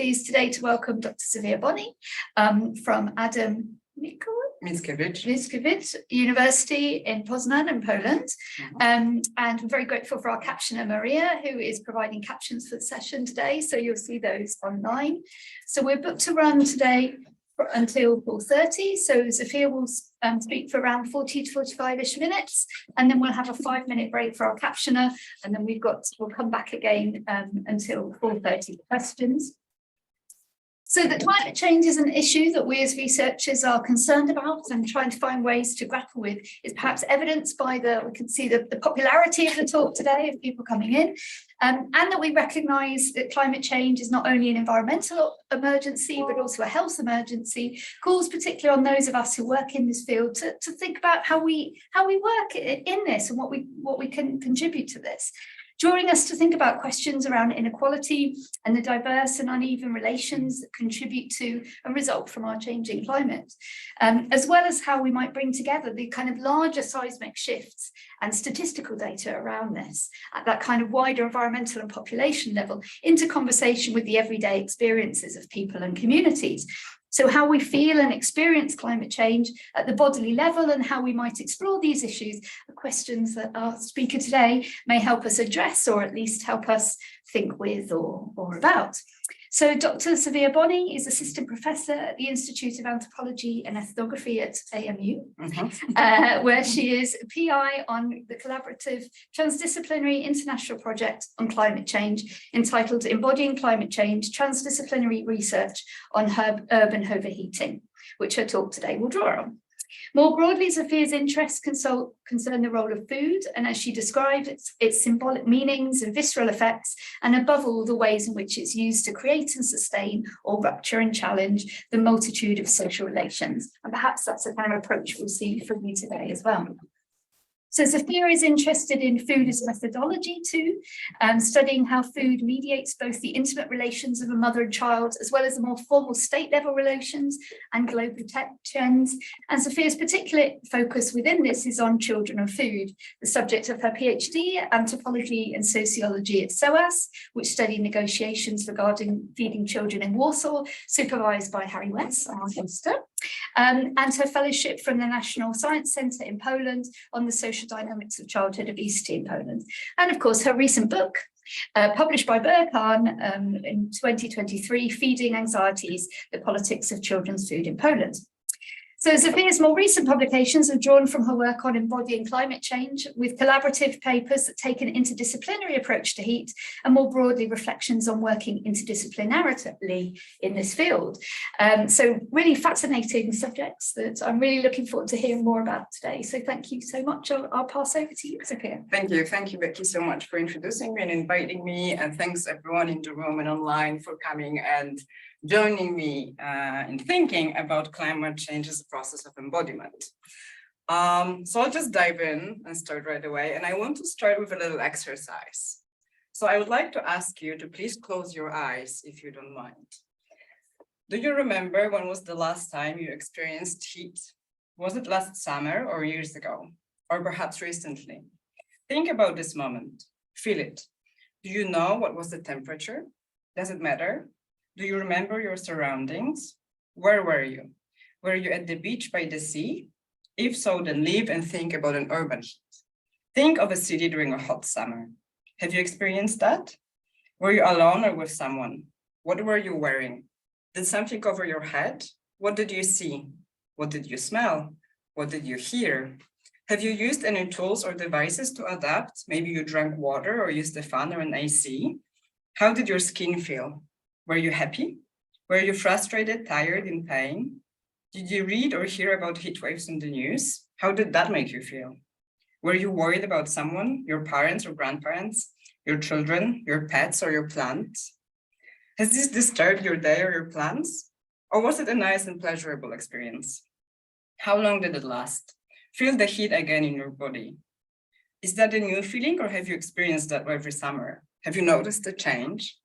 Pleased today to welcome Dr. Sofia Boni from Adam Mickiewicz University in Poznan in Poland. And we're very grateful for our captioner Maria, who is providing captions for the session today. So you'll see those online. So we're booked to run today until 4:30. So Sofia will speak for around 40 to 45-ish minutes, and then we'll have a 5-minute break for our captioner, and then we'll come back again until 4:30 for questions. So that climate change is an issue that we as researchers are concerned about and trying to find ways to grapple with is perhaps evidenced by we can see the popularity of the talk today of people coming in, and that we recognise that climate change is not only an environmental emergency, but also a health emergency, calls particularly on those of us who work in this field to think about how we work in this and what we can contribute to this. Drawing us to think about questions around inequality and the diverse and uneven relations that contribute to and result from our changing climate, as well as how we might bring together the kind of larger seismic shifts and statistical data around this at that kind of wider environmental and population level into conversation with the everyday experiences of people and communities. So how we feel and experience climate change at the bodily level and how we might explore these issues are questions that our speaker today may help us address, or at least help us think with or about. So Dr. Sofia Boni is Assistant Professor at the Institute of Anthropology and Ethnography at AMU, where she is a PI on the collaborative transdisciplinary international project on climate change entitled Embodying Climate Change, Transdisciplinary Research on Urban Overheating, which her talk today will draw on. More broadly, Sofia's interests concern the role of food, and as she described, its symbolic meanings and visceral effects, and above all, the ways in which it's used to create and sustain or rupture and challenge the multitude of social relations. And perhaps that's a kind of approach we'll see from you today as well. So Sofia is interested in food as a methodology too, studying how food mediates both the intimate relations of a mother and child, as well as the more formal state level relations and global trends. And Sofia's particular focus within this is on children and food, the subject of her PhD, Anthropology and Sociology at SOAS, which studied negotiations regarding feeding children in Warsaw, supervised by Harry West, our hoster, and her fellowship from the National Science Centre in Poland on the social dynamics of childhood obesity in Poland. And of course, her recent book, published by Berkan in 2023, Feeding Anxieties, the Politics of Children's Food in Poland. So Sofia's more recent publications are drawn from her work on embodying climate change, with collaborative papers that take an interdisciplinary approach to heat, and more broadly reflections on working interdisciplinarily in this field. So really fascinating subjects that I'm really looking forward to hearing more about today. So thank you so much. I'll pass over to you, Sofia. Thank you, Becky, so much for introducing me and inviting me, and thanks everyone in the room and online for coming and joining me in thinking about climate change as a process of embodiment. So I'll just dive in and start right away. And I want to start with a little exercise. So I would like to ask you to please close your eyes if you don't mind. Do you remember when was the last time you experienced heat? Was it last summer or years ago? Or perhaps recently? Think about this moment. Feel it. Do you know what was the temperature? Does it matter? Do you remember your surroundings? Where were you? Were you at the beach by the sea? If so, then leave and think about an urban heat. Think of a city during a hot summer. Have you experienced that? Were you alone or with someone? What were you wearing? Did something cover your head? What did you see? What did you smell? What did you hear? Have you used any tools or devices to adapt? Maybe you drank water or used a fan or an AC. How did your skin feel? Were you happy? Were you frustrated, tired, in pain? Did you read or hear about heat waves in the news? How did that make you feel? Were you worried about someone, your parents or grandparents, your children, your pets, or your plants? Has this disturbed your day or your plans? Or was it a nice and pleasurable experience? How long did it last? Feel the heat again in your body. Is that a new feeling, or have you experienced that every summer? Have you noticed a change?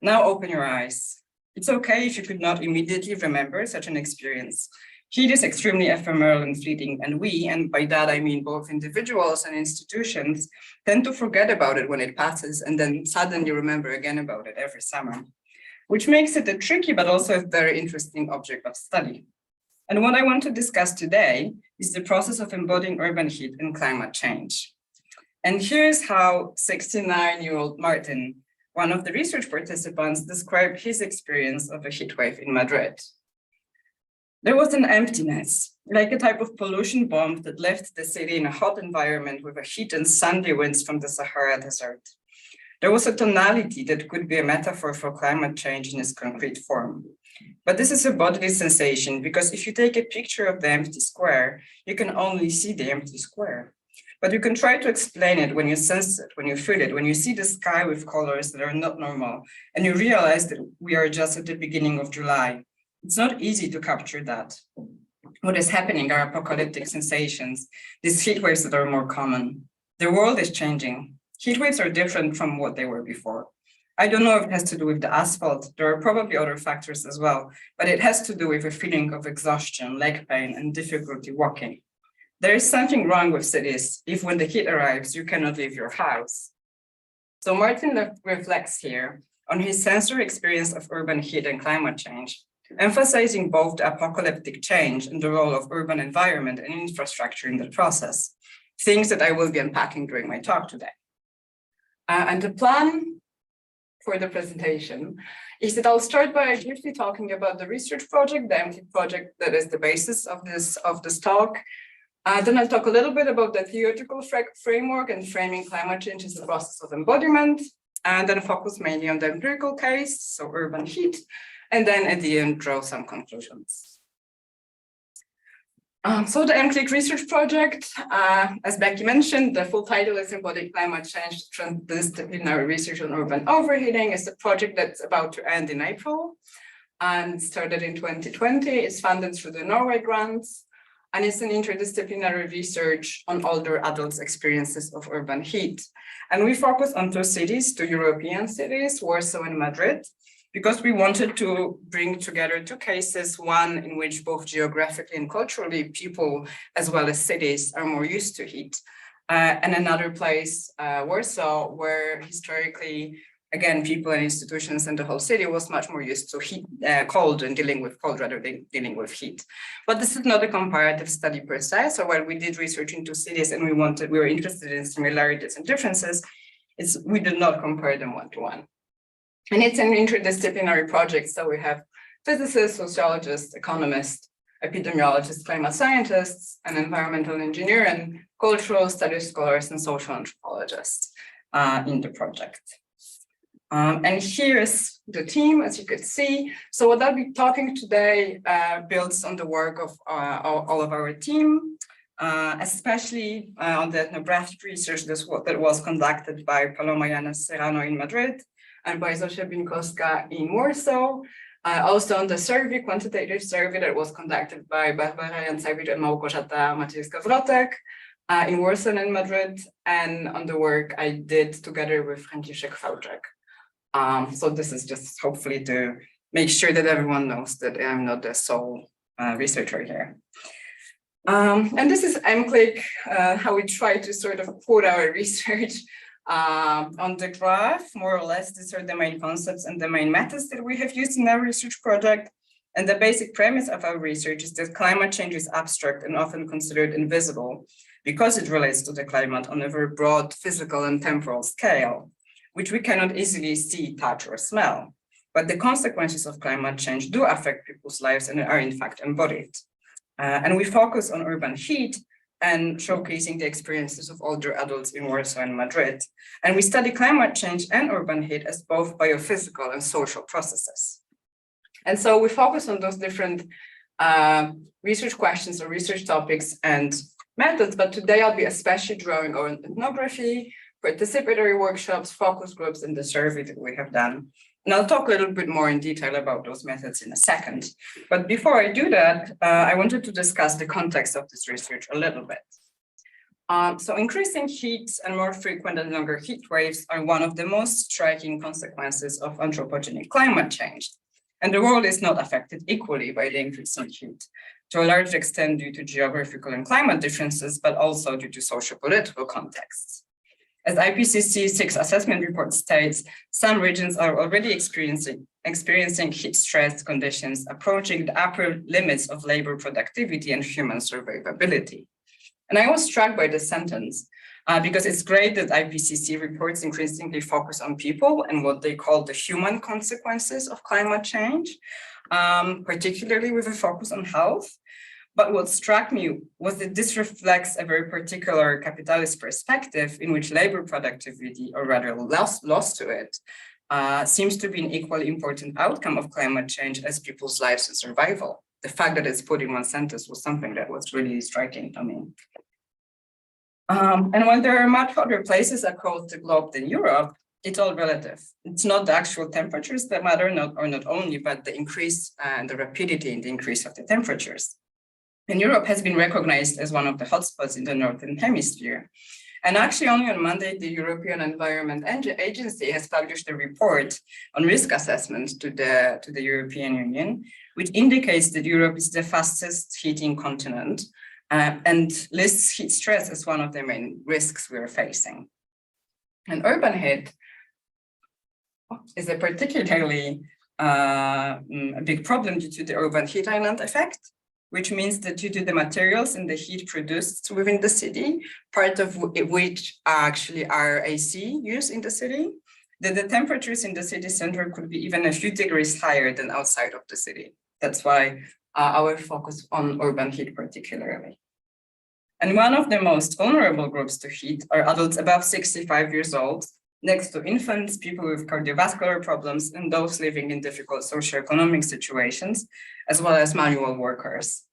Now open your eyes. It's okay if you could not immediately remember such an experience. Heat is extremely ephemeral and fleeting, and we, and by that I mean both individuals and institutions, tend to forget about it when it passes and then suddenly remember again about it every summer. which makes it a tricky but also a very interesting object of study. And what I want to discuss today is the process of embodying urban heat and climate change. And here's how 69-year-old Martin, one of the research participants, described his experience of a heat wave in Madrid. There was an emptiness, like a type of pollution bomb that left the city in a hot environment with a heat and sandy winds from the Sahara Desert. There was a tonality that could be a metaphor for climate change in its concrete form. But this is a bodily sensation because if you take a picture of the empty square, you can only see the empty square. But you can try to explain it when you sense it, when you feel it, when you see the sky with colors that are not normal, and you realize that we are just at the beginning of July. It's not easy to capture that. What is happening are apocalyptic sensations, these heat waves that are more common. The world is changing. Heat waves are different from what they were before. I don't know if it has to do with the asphalt. There are probably other factors as well, but it has to do with a feeling of exhaustion, leg pain, and difficulty walking. There is something wrong with cities if when the heat arrives, you cannot leave your house. So Martin reflects here on his sensory experience of urban heat and climate change, emphasizing both the apocalyptic change and the role of urban environment and infrastructure in the process, things that I will be unpacking during my talk today. And the plan for the presentation is that I'll start by briefly talking about the research project, the MT project that is the basis of this talk. Then I'll talk a little bit about the theoretical framework and framing climate change as the process of embodiment, and then focus mainly on the empirical case, so urban heat, and then at the end draw some conclusions. So the MCLIC research project, as Becky mentioned, the full title is Embodied Climate Change, Transdisciplinary Research on Urban Overheating. It's a project that's about to end in April and started in 2020. It's funded through the Norway grants, and it's an interdisciplinary research on older adults' experiences of urban heat. And we focus on two European cities, Warsaw and Madrid, because we wanted to bring together two cases, one in which both geographically and culturally people, as well as cities, are more used to heat, and another place, Warsaw, where historically, again, people and institutions and the whole city was much more used to heat, cold and dealing with cold rather than dealing with heat. But this is not a comparative study per se. So while we did research into cities and we were interested in similarities and differences, we did not compare them one-to-one. And it's an interdisciplinary project. So we have physicists, sociologists, economists, epidemiologists, climate scientists, and environmental engineer, and cultural studies scholars and social anthropologists in the project. And here's the team, as you could see. So what I'll be talking today builds on the work of all of our team, especially on the ethnographic research that was conducted by Paloma Yanes Serrano in Madrid and by Zosia Binkowska in Warsaw. Also on the survey, quantitative survey that was conducted by Barbara Jancewicz and Małgorzata Maciejska-Wrotek in Warsaw and Madrid, and on the work I did together with Franciszek Fałczek. So this is just hopefully to make sure that everyone knows that I'm not the sole researcher here. And this is MCLIC, how we try to sort of put our research on the graph. More or less, these are the main concepts and the main methods that we have used in our research project. And the basic premise of our research is that climate change is abstract and often considered invisible because it relates to the climate on a very broad physical and temporal scale, which we cannot easily see, touch, or smell. But the consequences of climate change do affect people's lives and are in fact embodied. And we focus on urban heat and showcasing the experiences of older adults in Warsaw and Madrid. And we study climate change and urban heat as both biophysical and social processes. And so we focus on those different research questions or research topics and methods, but today I'll be especially drawing on ethnography, participatory workshops, focus groups, and the survey that we have done. And I'll talk a little bit more in detail about those methods in a second. But before I do that, I wanted to discuss the context of this research a little bit. So increasing heat and more frequent and longer heat waves are one of the most striking consequences of anthropogenic climate change. And the world is not affected equally by the increase in heat, to a large extent due to geographical and climate differences, but also due to socio-political contexts. As IPCC 6 assessment report states, some regions are already experiencing experiencing heat stress conditions approaching the upper limits of labor productivity and human survivability. And I was struck by this sentence because it's great that IPCC reports increasingly focus on people and what they call the human consequences of climate change, particularly with a focus on health. But what struck me was that this reflects a very particular capitalist perspective in which labor productivity, or rather loss to it, seems to be an equally important outcome of climate change as people's lives and survival. The fact that it's put in one sentence was something that was really striking to me. And when there are much hotter places across the globe than Europe, it's all relative. It's not the actual temperatures that matter, not only, but the increase and the rapidity in the increase of the temperatures. And Europe has been recognized as one of the hotspots in the Northern Hemisphere. And actually only on Monday, the European Environment Agency has published a report on risk assessment to the European Union, which indicates that Europe is the fastest heating continent and lists heat stress as one of the main risks we are facing. And urban heat is a particularly a big problem due to the urban heat island effect, which means that due to the materials and the heat produced within the city, part of which actually are AC use in the city, that the temperatures in the city center could be even a few degrees higher than outside of the city. That's why our focus on urban heat particularly. And one of the most vulnerable groups to heat are adults above 65 years old, next to infants, people with cardiovascular problems, and those living in difficult socioeconomic situations, as well as manual workers.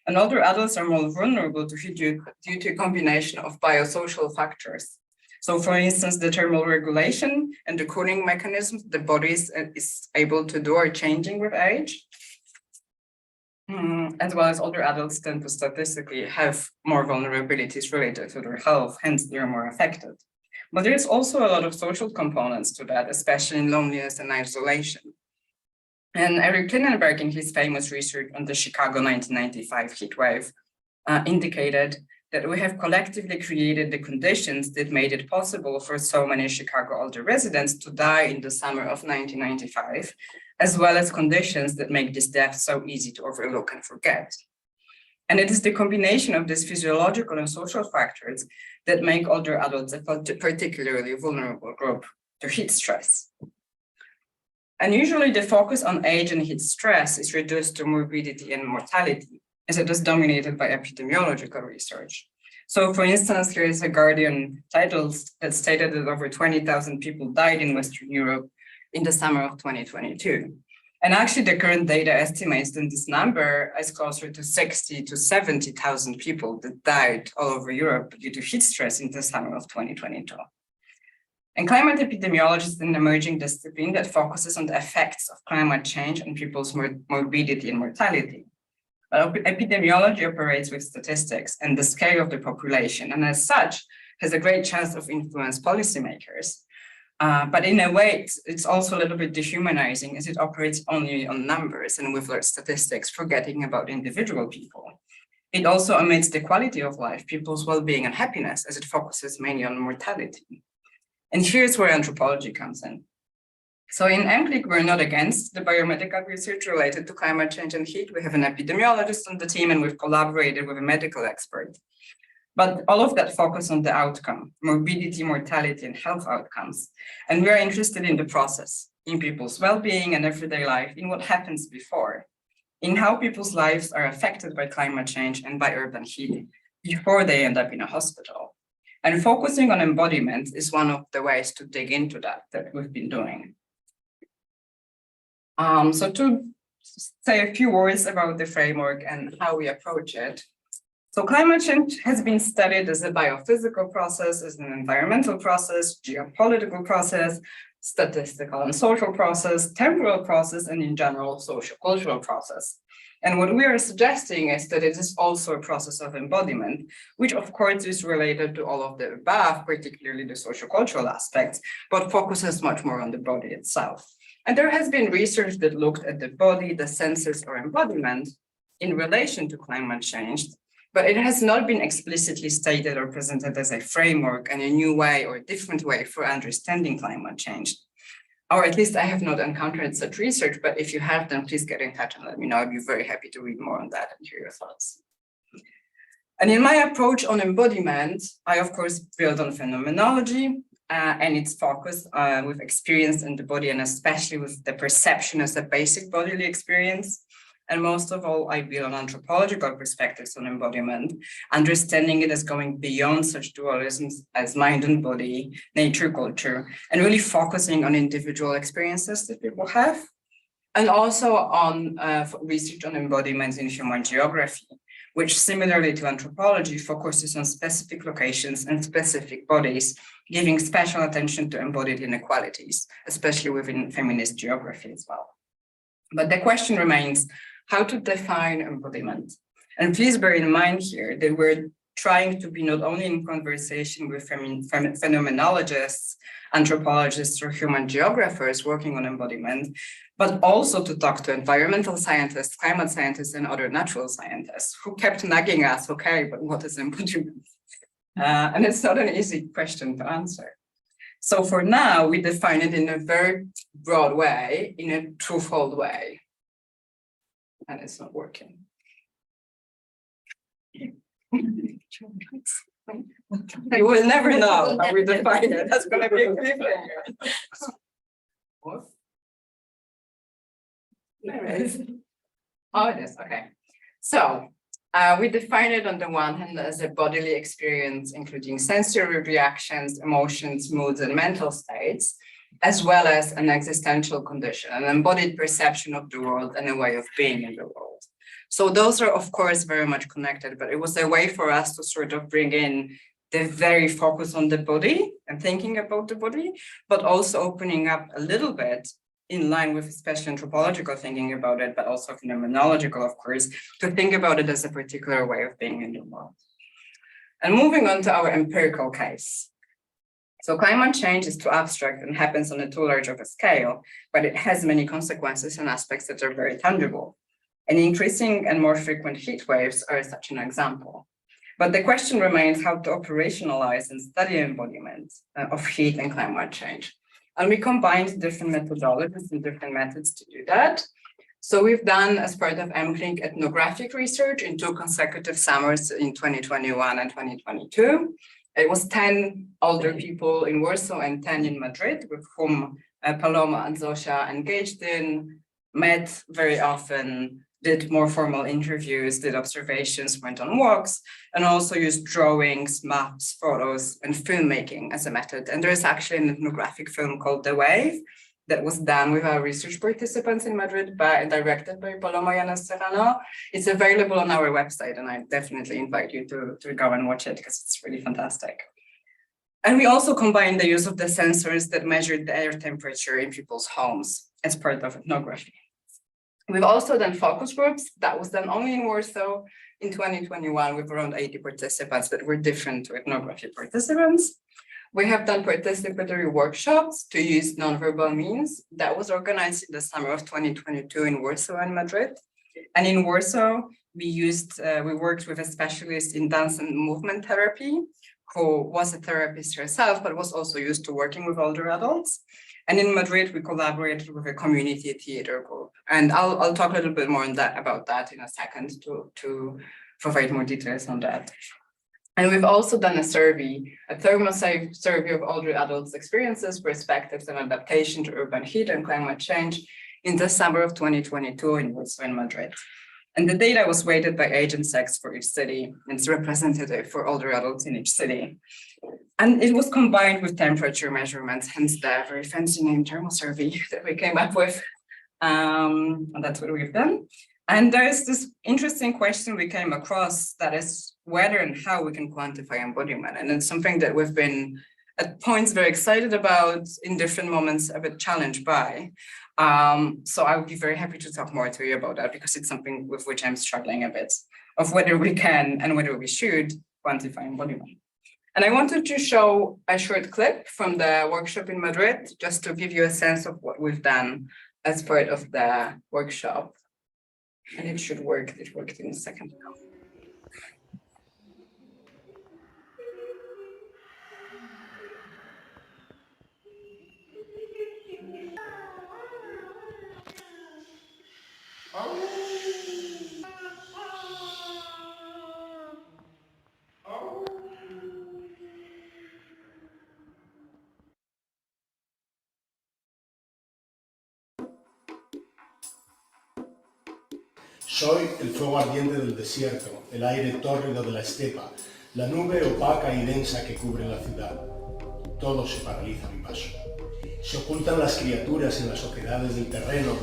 And older adults are more vulnerable to heat due to a combination of biosocial factors. So for instance, the thermal regulation and the cooling mechanisms the body is able to do are changing with age. As well as older adults tend to statistically have more vulnerabilities related to their health, hence they're more affected. But there's also a lot of social components to that, especially in loneliness and isolation. And Eric Klinenberg, in his famous research on the Chicago 1995 heat wave, indicated that we have collectively created the conditions that made it possible for so many Chicago older residents to die in the summer of 1995, as well as conditions that make this death so easy to overlook and forget. And it is the combination of these physiological and social factors that make older adults a particularly vulnerable group to heat stress. And usually the focus on age and heat stress is reduced to morbidity and mortality, as it is dominated by epidemiological research. So for instance, here is a Guardian title that stated that over 20,000 people died in Western Europe in the summer of 2022. And actually the current data estimates that this number is closer to 60 to 70,000 people that died all over Europe due to heat stress in the summer of 2022. And climate epidemiology is an emerging discipline that focuses on the effects of climate change on people's morbidity and mortality. But epidemiology operates with statistics and the scale of the population, and as such, has a great chance of influence policymakers. But in a way, it's also a little bit dehumanizing as it operates only on numbers and with statistics, forgetting about individual people. It also omits the quality of life, people's well-being and happiness, as it focuses mainly on mortality. And here's where anthropology comes in. So in EMPLIC, we're not against the biomedical research related to climate change and heat. We have an epidemiologist on the team and we've collaborated with a medical expert. But all of that focus on the outcome, morbidity, mortality, and health outcomes. And we're interested in the process, in people's well-being and everyday life, in what happens before, in how people's lives are affected by climate change and by urban heating before they end up in a hospital. And focusing on embodiment is one of the ways to dig into that we've been doing. So to say a few words about the framework and how we approach it. So climate change has been studied as a biophysical process, as an environmental process, geopolitical process, statistical and social process, temporal process, and in general, social-cultural process. And what we are suggesting is that it is also a process of embodiment, which of course is related to all of the above, particularly the social-cultural aspects, but focuses much more on the body itself. And there has been research that looked at the body, the senses, or embodiment in relation to climate change, but it has not been explicitly stated or presented as a framework and a new way or a different way for understanding climate change. or at least I have not encountered such research, but if you have, then please get in touch and let me know. I'd be very happy to read more on that and hear your thoughts. And in my approach on embodiment, I of course build on phenomenology and its focus with experience in the body, and especially with the perception as a basic bodily experience. And most of all, I build on anthropological perspectives on embodiment, understanding it as going beyond such dualisms as mind and body, nature, culture, and really focusing on individual experiences that people have. And also on research on embodiments in human geography, which similarly to anthropology focuses on specific locations and specific bodies, giving special attention to embodied inequalities, especially within feminist geography as well. But the question remains, how to define embodiment? And please bear in mind here that we're trying to be not only in conversation with phenomenologists, anthropologists, or human geographers working on embodiment, but also to talk to environmental scientists, climate scientists, and other natural scientists who kept nagging us, okay, but what is embodiment? And it's not an easy question to answer. So for now, we define it in a very broad way, in a twofold way. And it's not working. You will never know how we define it. That's going to be a cliffhanger. Oh, it is. Okay. So we define it on the one hand as a bodily experience, including sensory reactions, emotions, moods, and mental states, as well as an existential condition, an embodied perception of the world and a way of being in the world. So those are, of course, very much connected, but it was a way for us to sort of bring in the very focus on the body and thinking about the body, but also opening up a little bit in line with especially anthropological thinking about it, but also phenomenological, of course, to think about it as a particular way of being in the world. And moving on to our empirical case. So climate change is too abstract and happens on a too large of a scale, but it has many consequences and aspects that are very tangible. And increasing and more frequent heat waves are such an example. But the question remains how to operationalize and study embodiment of heat and climate change. And we combined different methodologies and different methods to do that. So we've done, as part of MClinic, ethnographic research in 2 consecutive summers in 2021 and 2022. It was 10 older people in Warsaw and 10 in Madrid, with whom Paloma and Zosia engaged in, met very often, did more formal interviews, did observations, went on walks, and also used drawings, maps, photos, and filmmaking as a method. And there is actually an ethnographic film called The Wave that was done with our research participants in Madrid and directed by Paloma Serrano. It's available on our website, and I definitely invite you to go and watch it because it's really fantastic. And we also combined the use of the sensors that measured the air temperature in people's homes as part of ethnography. We've also done focus groups. That was done only in Warsaw in 2021 with around 80 participants that were different to ethnography participants. We have done participatory workshops to use nonverbal means. That was organized in the summer of 2022 in Warsaw and Madrid. And in Warsaw, we worked with a specialist in dance and movement therapy, who was a therapist herself, but was also used to working with older adults. And in Madrid, we collaborated with a community theater group. And I'll talk a little bit more about that in a second to provide more details on that. And we've also done a survey, a thermal survey of older adults' experiences, perspectives, and adaptation to urban heat and climate change in the summer of 2022 in Warsaw and Madrid. And the data was weighted by age and sex for each city, and it's representative for older adults in each city. And it was combined with temperature measurements, hence the very fancy name thermal survey that we came up with. And that's what we've done. And there's this interesting question we came across, that is whether and how we can quantify embodiment. And it's something that we've been at points very excited about, in different moments a bit challenged by. So I would be very happy to talk more to you about that, because it's something with which I'm struggling a bit, of whether we can and whether we should quantify embodiment. And I wanted to show a short clip from the workshop in Madrid, just to give you a sense of what we've done as part of the workshop. And it should work. It worked in a second. Soy el fuego ardiente del desierto, el aire tórrido de la estepa, la nube opaca y densa que cubre la ciudad. Todo se paraliza a mi paso. Se ocultan las criaturas en las oquedades del terreno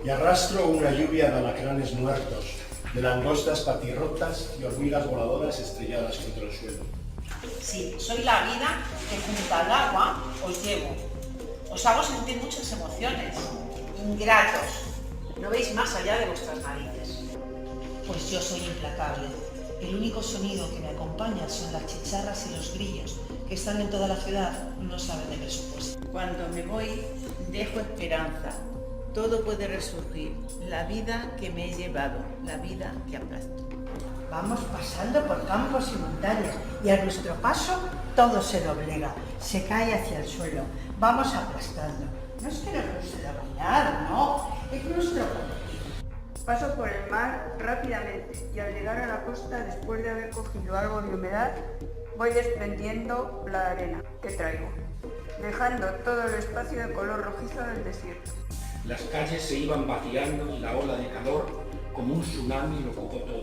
y arrastro una lluvia de alacranes muertos, de langostas patirrotas y hormigas voladoras estrelladas contra el suelo. Sí, soy la vida que junto al agua os llevo. Os hago sentir muchas emociones. Ingratos. No veis más allá de vuestras narices. Pues yo soy implacable. El único sonido que me acompaña son las chicharras y los grillos, que están en toda la ciudad y no saben de presupuesto. Cuando me voy, dejo esperanza. Todo puede resurgir. La vida que me he llevado, la vida que aplasto. Vamos pasando por campos y montañas y a nuestro paso todo se doblega, se cae hacia el suelo. Vamos aplastando. No es que nos guste bailar, no, es nuestro cometido. Paso por el mar rápidamente y al llegar a la costa, después de haber cogido algo de humedad, voy desprendiendo la arena que traigo, dejando todo el espacio de color rojizo del desierto. Las calles se iban vaciando y la ola de calor, como un tsunami, lo ocupó todo,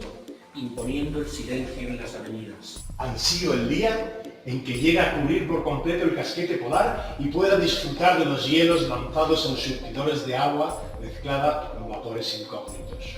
imponiendo el silencio en las avenidas. Ansío el día en que llega a cubrir por completo el casquete polar y pueda disfrutar de los hielos lanzados en surtidores de agua mezclada con vapores incógnitos.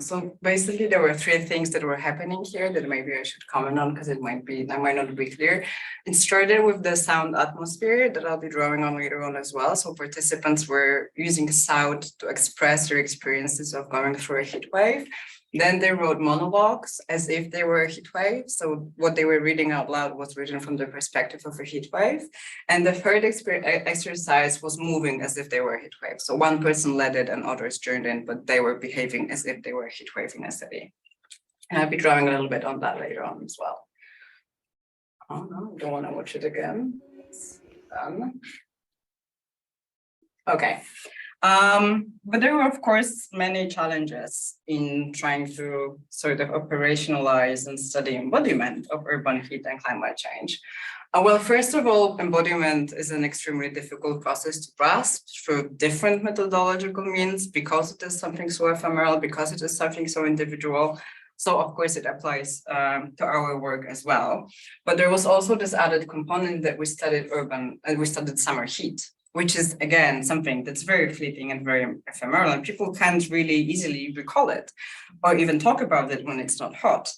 So basically, there were three things that were happening here that maybe I should comment on because I might not be clear. It started with the sound atmosphere that I'll be drawing on later on as well. So participants were using sound to express their experiences of going through a heat wave. Then they wrote monologues as if they were a heat wave. So what they were reading out loud was written from the perspective of a heat wave. And the third exercise was moving as if they were a heat wave. So one person led it and others joined in, but they were behaving as if they were a heat wave in a city. And I'll be drawing a little bit on that later on as well. Oh no, I don't want to watch it again. It's done. Okay. But there were, of course, many challenges in trying to sort of operationalize and study embodiment of urban heat and climate change. Well, first of all, embodiment is an extremely difficult process to grasp through different methodological means because it is something so ephemeral, because it is something so individual. So of course it applies to our work as well. But there was also this added component that we studied summer heat, which is, again, something that's very fleeting and very ephemeral, and people can't really easily recall it or even talk about it when it's not hot.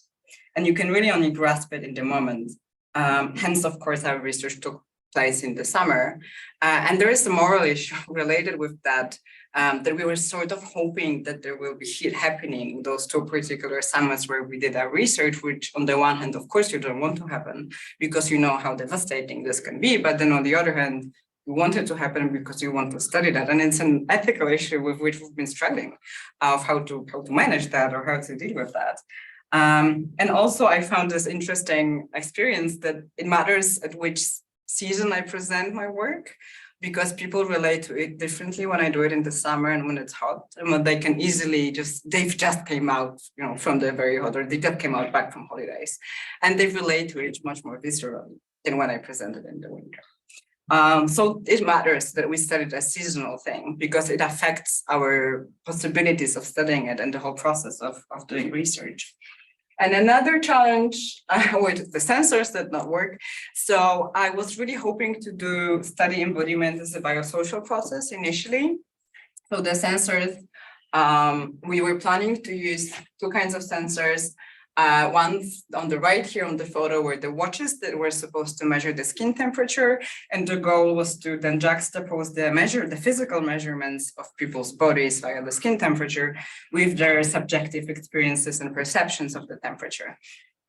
And you can really only grasp it in the moment. Hence, of course, our research took place in the summer. And there is a moral issue related with that, that we were sort of hoping that there will be heat happening those two particular summers where we did our research, which on the one hand, of course, you don't want to happen because you know how devastating this can be. But then on the other hand, you want it to happen because you want to study that. And it's an ethical issue with which we've been struggling of how to manage that or how to deal with that. And also I found this interesting experience that it matters at which season I present my work, because people relate to it differently when I do it in the summer and when it's hot. And they can easily they've just came out, from the very hot, or they just came out back from holidays, and they relate to it much more viscerally than when I present it in the winter. So it matters that we study it as seasonal thing because it affects our possibilities of studying it and the whole process of doing research. And another challenge with the sensors did not work. So I was really hoping to study embodiment as a biosocial process initially. So the sensors, we were planning to use two kinds of sensors. One on the right here on the photo were the watches that were supposed to measure the skin temperature. And the goal was to then juxtapose the physical measurements of people's bodies via the skin temperature with their subjective experiences and perceptions of the temperature.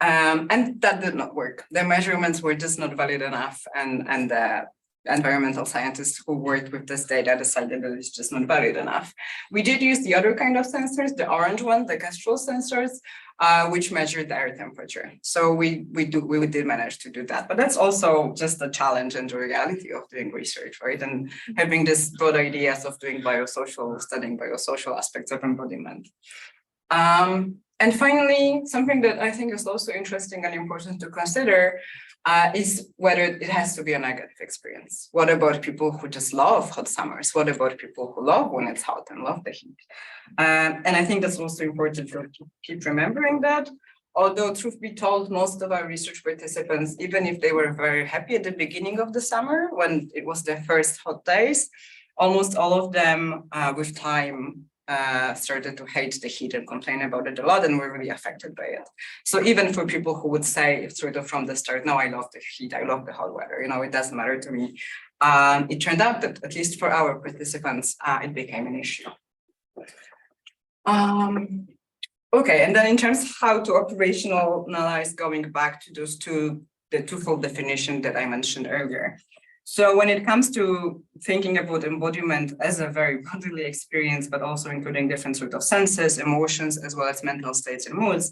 And that did not work. The measurements were just not valid enough. And the environmental scientists who worked with this data decided that it's just not valid enough. We did use the other kind of sensors, the orange one, the gestral sensors, which measured the air temperature. So we did manage to do that, but that's also just a challenge and the reality of doing research, right? And having this broad ideas of doing studying biosocial aspects of embodiment. And finally, something that I think is also interesting and important to consider is whether it has to be a negative experience. What about people who just love hot summers? What about people who love when it's hot and love the heat? And I think that's also important to keep remembering that. Although truth be told, most of our research participants, even if they were very happy at the beginning of the summer, when it was their first hot days, almost all of them with time started to hate the heat and complain about it a lot and were really affected by it. So even for people who would say sort of from the start, no, I love the heat, I love the hot weather, it doesn't matter to me. It turned out that at least for our participants, it became an issue. Okay, and then in terms of how to operationalize, going back to the twofold definition that I mentioned earlier. So when it comes to thinking about embodiment as a very bodily experience, but also including different sort of senses, emotions, as well as mental states and moods,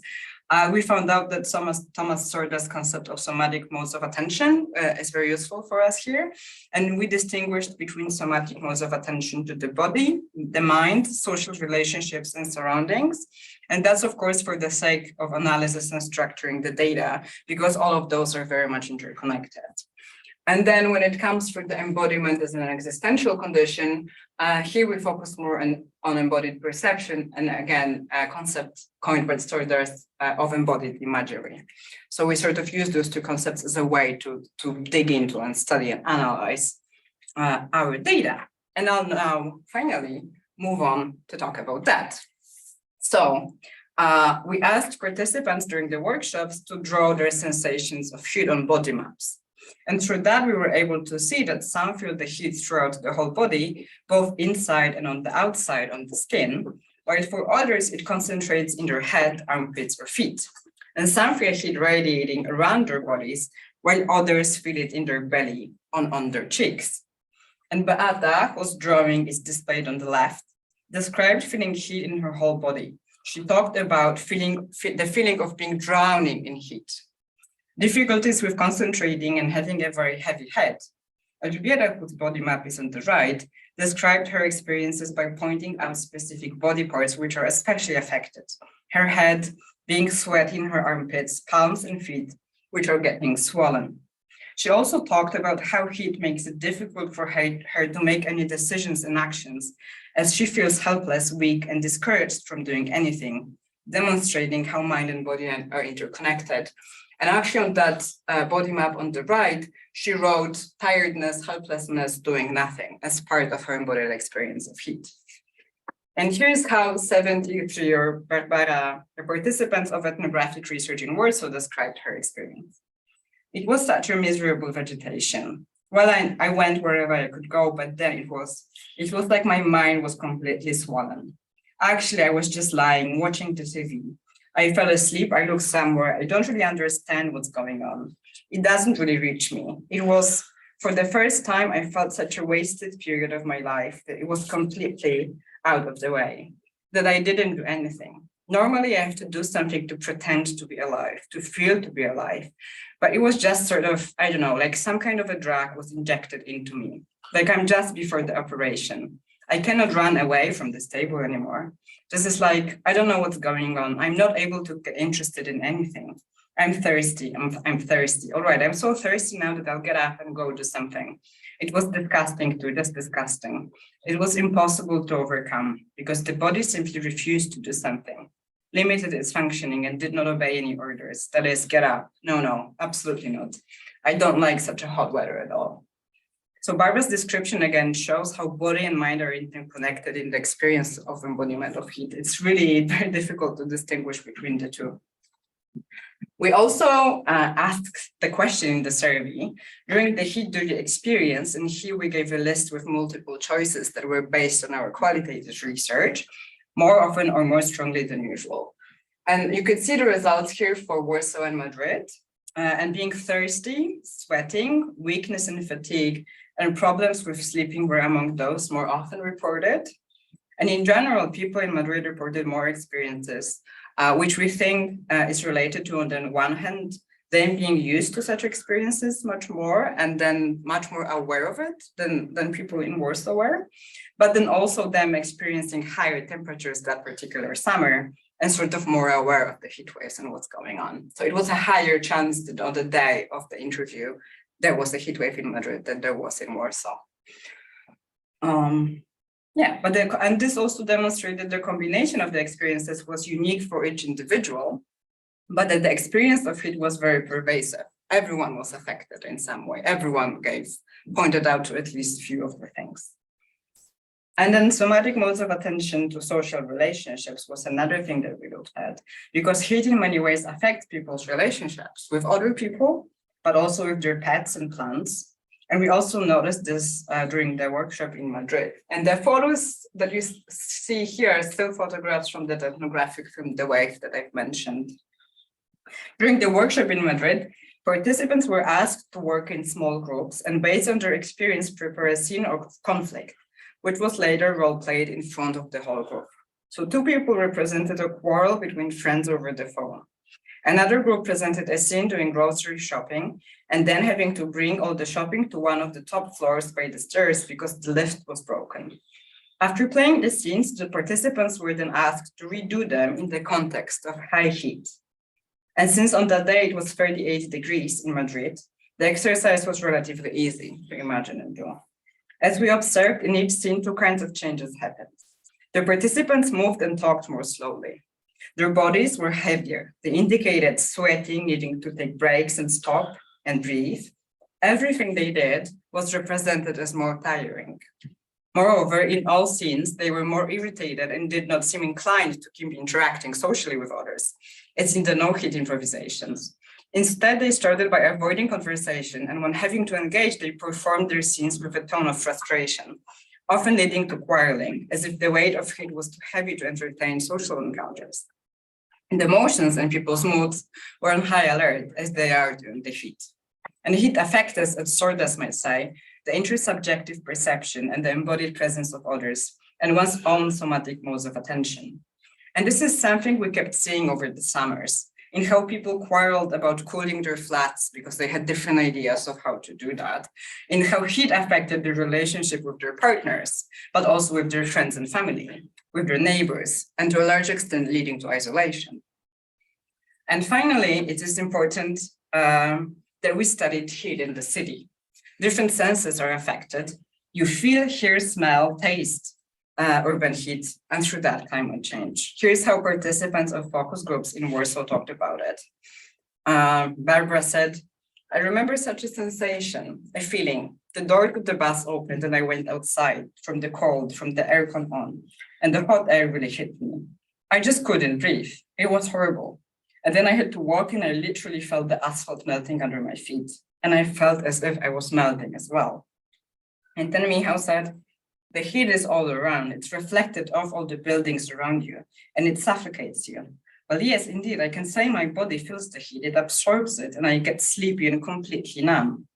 we found out that Thomas Sorda's concept of somatic modes of attention is very useful for us here. And we distinguished between somatic modes of attention to the body, the mind, social relationships, and surroundings. And that's, of course, for the sake of analysis and structuring the data, because all of those are very much interconnected. And then when it comes for the embodiment as an existential condition, here we focus more on embodied perception, and again, a concept coined by Sordas of embodied imagery. So we sort of use those two concepts as a way to dig into and study and analyze our data. And I'll now finally move on to talk about that. So we asked participants during the workshops to draw their sensations of heat on body maps. And through that, we were able to see that some feel the heat throughout the whole body, both inside and on the outside on the skin, while for others, it concentrates in their head, armpits, or feet. And some feel heat radiating around their bodies, while others feel it in their belly, on their cheeks. And Beata, whose drawing is displayed on the left, described feeling heat in her whole body. She talked about the feeling of being drowning in heat. Difficulties with concentrating and having a very heavy head. Adriana, whose body map is on the right, described her experiences by pointing out specific body parts which are especially affected. Her head, being sweaty in her armpits, palms and feet, which are getting swollen. She also talked about how heat makes it difficult for her to make any decisions and actions, as she feels helpless, weak, and discouraged from doing anything, demonstrating how mind and body are interconnected. And actually on that body map on the right, she wrote tiredness, helplessness, doing nothing as part of her embodied experience of heat. And here's how 73-year Barbara, a participant of ethnographic research in Warsaw, described her experience. It was such a miserable vegetation. Well, I went wherever I could go, but then it was like my mind was completely swollen. Actually, I was just lying, watching the TV. I fell asleep, I looked somewhere, I don't really understand what's going on. It doesn't really reach me. It was, for the first time, I felt such a wasted period of my life that it was completely out of the way, that I didn't do anything. Normally, I have to do something to pretend to be alive, to feel to be alive. But it was just sort of, I don't know, like some kind of a drug was injected into me. Like I'm just before the operation. I cannot run away from this table anymore. This is like, I don't know what's going on. I'm not able to get interested in anything. I'm thirsty, I'm thirsty. All right, I'm so thirsty now that I'll get up and go do something. It was disgusting too, just disgusting. It was impossible to overcome because the body simply refused to do something. limited its functioning and did not obey any orders. That is, get up. No, absolutely not. I don't like such a hot weather at all. So Barbara's description again shows how body and mind are interconnected in the experience of embodiment of heat. It's really very difficult to distinguish between the two. We also asked the question in the survey during the heat duty experience, and here we gave a list with multiple choices that were based on our qualitative research, more often or more strongly than usual. And you could see the results here for Warsaw and Madrid, and being thirsty, sweating, weakness and fatigue, and problems with sleeping were among those more often reported. And in general, people in Madrid reported more experiences, which we think is related to, on the one hand, them being used to such experiences much more and then much more aware of it than people in Warsaw were, but then also them experiencing higher temperatures that particular summer and sort of more aware of the heat waves and what's going on. So it was a higher chance that on the day of the interview, there was a heat wave in Madrid than there was in Warsaw. And this also demonstrated the combination of the experiences was unique for each individual, but that the experience of heat was very pervasive. Everyone was affected in some way. Everyone pointed out to at least a few of the things. And then somatic modes of attention to social relationships was another thing that we looked at, because heat in many ways affects people's relationships with other people, but also with their pets and plants. And we also noticed this during the workshop in Madrid. And the photos that you see here are still photographs from the ethnographic film, The Wave, that I've mentioned. During the workshop in Madrid, participants were asked to work in small groups and based on their experience, prepare a scene of conflict, which was later role-played in front of the whole group. So 2 people represented a quarrel between friends over the phone. Another group presented a scene doing grocery shopping and then having to bring all the shopping to one of the top floors by the stairs because the lift was broken. After playing the scenes, the participants were then asked to redo them in the context of high heat. And since on that day it was 38 degrees in Madrid, the exercise was relatively easy to imagine and do. As we observed in each scene, 2 kinds of changes happened. The participants moved and talked more slowly. Their bodies were heavier. They indicated sweating, needing to take breaks and stop and breathe. Everything they did was represented as more tiring. Moreover, in all scenes, they were more irritated and did not seem inclined to keep interacting socially with others. It's in the no-heat improvisations. Instead, they started by avoiding conversation, and when having to engage, they performed their scenes with a tone of frustration, often leading to quarreling, as if the weight of heat was too heavy to entertain social encounters. And the emotions and people's moods were on high alert, as they are during the heat. And heat affected, as Sordas might say, the intersubjective perception and the embodied presence of others, and one's own somatic modes of attention. And this is something we kept seeing over the summers, in how people quarreled about cooling their flats because they had different ideas of how to do that, in how heat affected their relationship with their partners, but also with their friends and family, with their neighbors, and to a large extent leading to isolation. And finally, it is important that we studied heat in the city. Different senses are affected. You feel, hear, smell, taste urban heat, and through that climate change. Here's how participants of focus groups in Warsaw talked about it. Barbara said, I remember such a sensation, a feeling. The door to the bus opened and I went outside from the cold, from the aircon on, and the hot air really hit me. I just couldn't breathe. It was horrible. And then I had to walk and I literally felt the asphalt melting under my feet. And I felt as if I was melting as well. And then Michał said, the heat is all around. It's reflected off all the buildings around you and it suffocates you. Well, yes, indeed, I can say my body feels the heat, it absorbs it and I get sleepy and completely numb.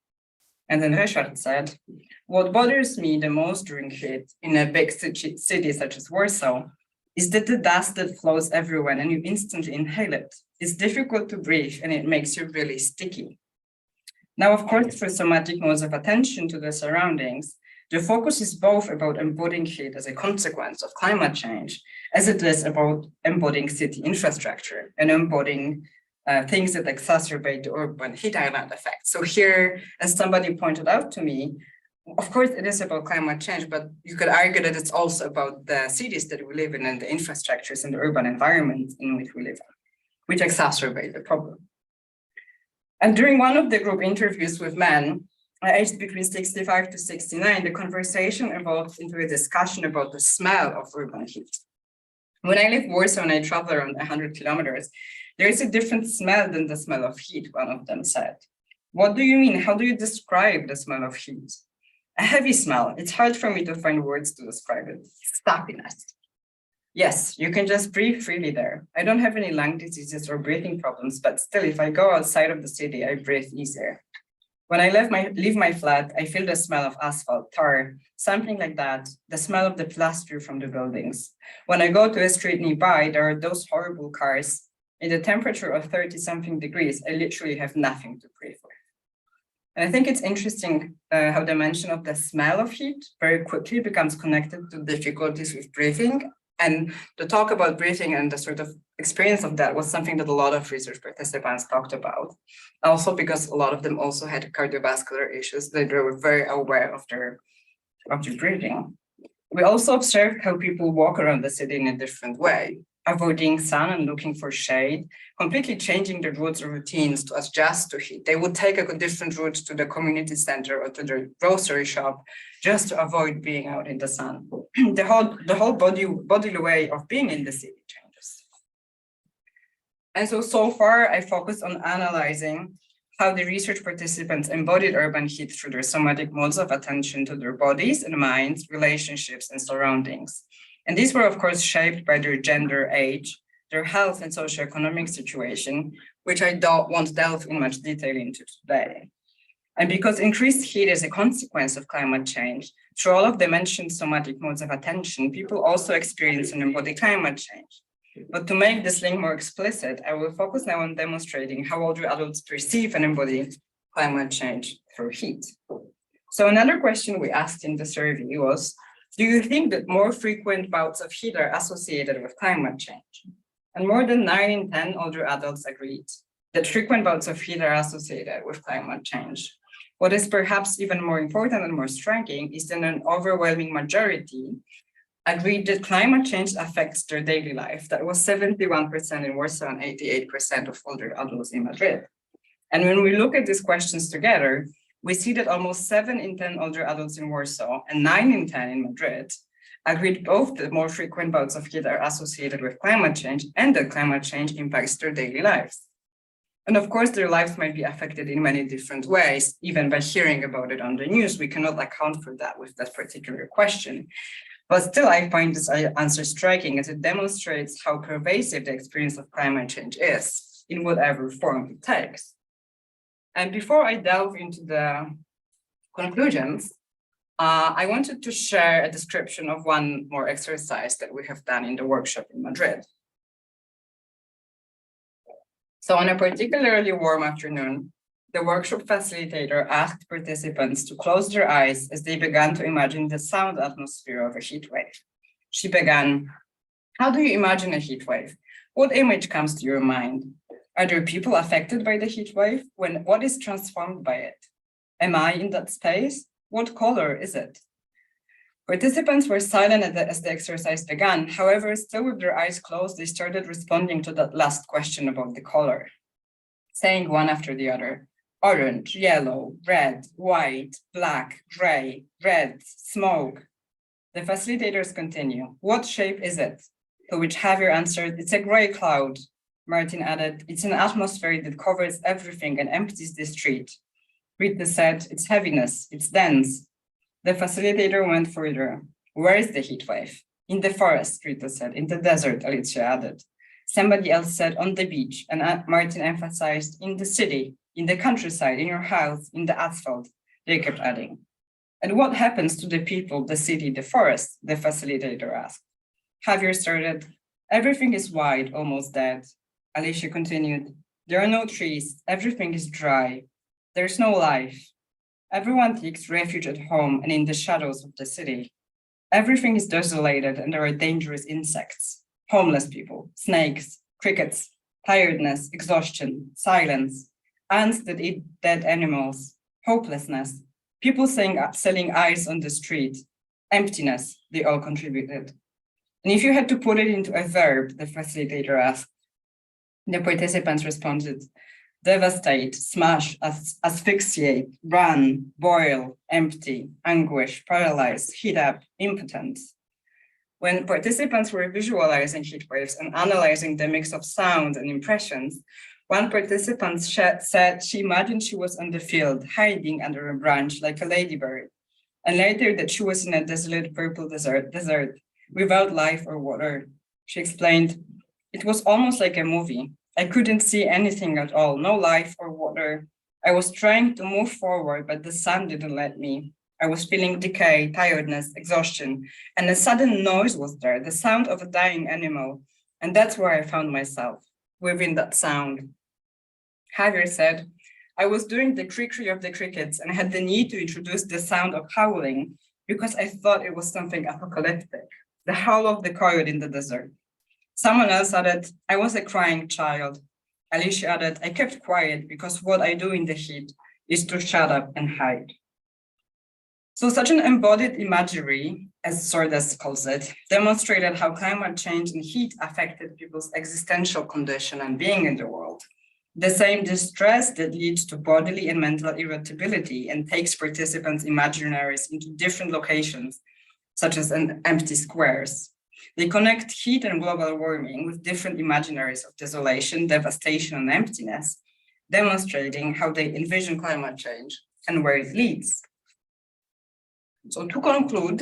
And then Ryszard said, what bothers me the most during heat in a big city such as Warsaw is that the dust that flows everywhere and you instantly inhale it. It's difficult to breathe and it makes you really sticky. Now, of course, for somatic modes of attention to the surroundings, the focus is both about embodying heat as a consequence of climate change, as it is about embodying city infrastructure and embodying things that exacerbate the urban heat island effect. So here, as somebody pointed out to me, of course, it is about climate change, but you could argue that it's also about the cities that we live in and the infrastructures and the urban environment in which we live in, which exacerbate the problem. And during one of the group interviews with men, aged between 65 to 69, the conversation evolved into a discussion about the smell of urban heat. When I leave Warsaw and I travel around 100 kilometers, there is a different smell than the smell of heat, one of them said. What do you mean? How do you describe the smell of heat? A heavy smell. It's hard for me to find words to describe it. Stuffiness. Yes, you can just breathe freely there. I don't have any lung diseases or breathing problems, but still, if I go outside of the city, I breathe easier. When I leave my flat, I feel the smell of asphalt, tar, something like that, the smell of the plaster from the buildings. When I go to a street nearby, there are those horrible cars. In the temperature of 30-something degrees, I literally have nothing to breathe with. And I think it's interesting how the mention of the smell of heat very quickly becomes connected to difficulties with breathing. And the talk about breathing and the sort of experience of that was something that a lot of research participants talked about. Also because a lot of them also had cardiovascular issues, they were very aware of their breathing. We also observed how people walk around the city in a different way, avoiding sun and looking for shade, completely changing their routes or routines to adjust to heat. They would take a different route to the community center or to the grocery shop just to avoid being out in the sun. The whole bodily way of being in the city changes. And so far I focused on analyzing how the research participants embodied urban heat through their somatic modes of attention to their bodies and minds, relationships, and surroundings. And these were, of course, shaped by their gender, age, their health and socioeconomic situation, which I won't delve in much detail into today. And because increased heat is a consequence of climate change, through all of the mentioned somatic modes of attention, people also experience and embody climate change. But to make this link more explicit, I will focus now on demonstrating how older adults perceive and embody climate change through heat. So another question we asked in the survey was, do you think that more frequent bouts of heat are associated with climate change? And more than 9 in 10 older adults agreed that frequent bouts of heat are associated with climate change. What is perhaps even more important and more striking is that an overwhelming majority agreed that climate change affects their daily life. That was 71% in Warsaw and 88% of older adults in Madrid. And when we look at these questions together, we see that almost 7 in 10 older adults in Warsaw and 9 in 10 in Madrid agreed both that more frequent bouts of heat are associated with climate change and that climate change impacts their daily lives. And of course, their lives might be affected in many different ways. Even by hearing about it on the news, we cannot account for that with that particular question. But still, I find this answer striking as it demonstrates how pervasive the experience of climate change is in whatever form it takes. And before I delve into the conclusions, I wanted to share a description of one more exercise that we have done in the workshop in Madrid. So on a particularly warm afternoon, the workshop facilitator asked participants to close their eyes as they began to imagine the sound atmosphere of a heat wave. She began, how do you imagine a heat wave? What image comes to your mind? Are there people affected by the heat wave? What is transformed by it? Am I in that space? What color is it? Participants were silent as the exercise began. However, still with their eyes closed, they started responding to that last question about the color, saying one after the other, orange, yellow, red, white, black, gray, red, smoke. The facilitators continue. What shape is it? To which Javier answered, it's a gray cloud. Martin added, it's an atmosphere that covers everything and empties the street. Rita said, it's heaviness, it's dense. The facilitator went further. Where is the heat wave? In the forest, Rita said. In the desert, Alicia added. Somebody else said, on the beach, and Martin emphasized, in the city, in the countryside, in your house, in the asphalt, they kept adding. And what happens to the people, the city, the forest? The facilitator asked. Javier started, everything is white, almost dead. Alicia continued, there are no trees, everything is dry. There's no life. Everyone takes refuge at home and in the shadows of the city. Everything is desolated and there are dangerous insects, homeless people, snakes, crickets, tiredness, exhaustion, silence, ants that eat dead animals, hopelessness, people selling ice on the street, emptiness, they all contributed. And if you had to put it into a verb, the facilitator asked, the participants responded, devastate, smash, asphyxiate, run, boil, empty, anguish, paralyze, heat up, impotent. When participants were visualizing heat waves and analyzing the mix of sound and impressions, one participant said she imagined she was on the field, hiding under a branch like a ladybird, and later that she was in a desolate purple desert without life or water. She explained, it was almost like a movie. I couldn't see anything at all, no life or water. I was trying to move forward, but the sun didn't let me. I was feeling decay, tiredness, exhaustion, and a sudden noise was there, the sound of a dying animal. And that's where I found myself, within that sound. Javier said, I was doing the cri-cri of the crickets and had the need to introduce the sound of howling because I thought it was something apocalyptic, the howl of the coyote in the desert. Someone else added, I was a crying child. Alicia added, I kept quiet because what I do in the heat is to shut up and hide. So such an embodied imagery, as Sordes calls it, demonstrated how climate change and heat affected people's existential condition and being in the world. The same distress that leads to bodily and mental irritability and takes participants' imaginaries into different locations, such as empty squares. They connect heat and global warming with different imaginaries of desolation, devastation, and emptiness, demonstrating how they envision climate change and where it leads. So to conclude,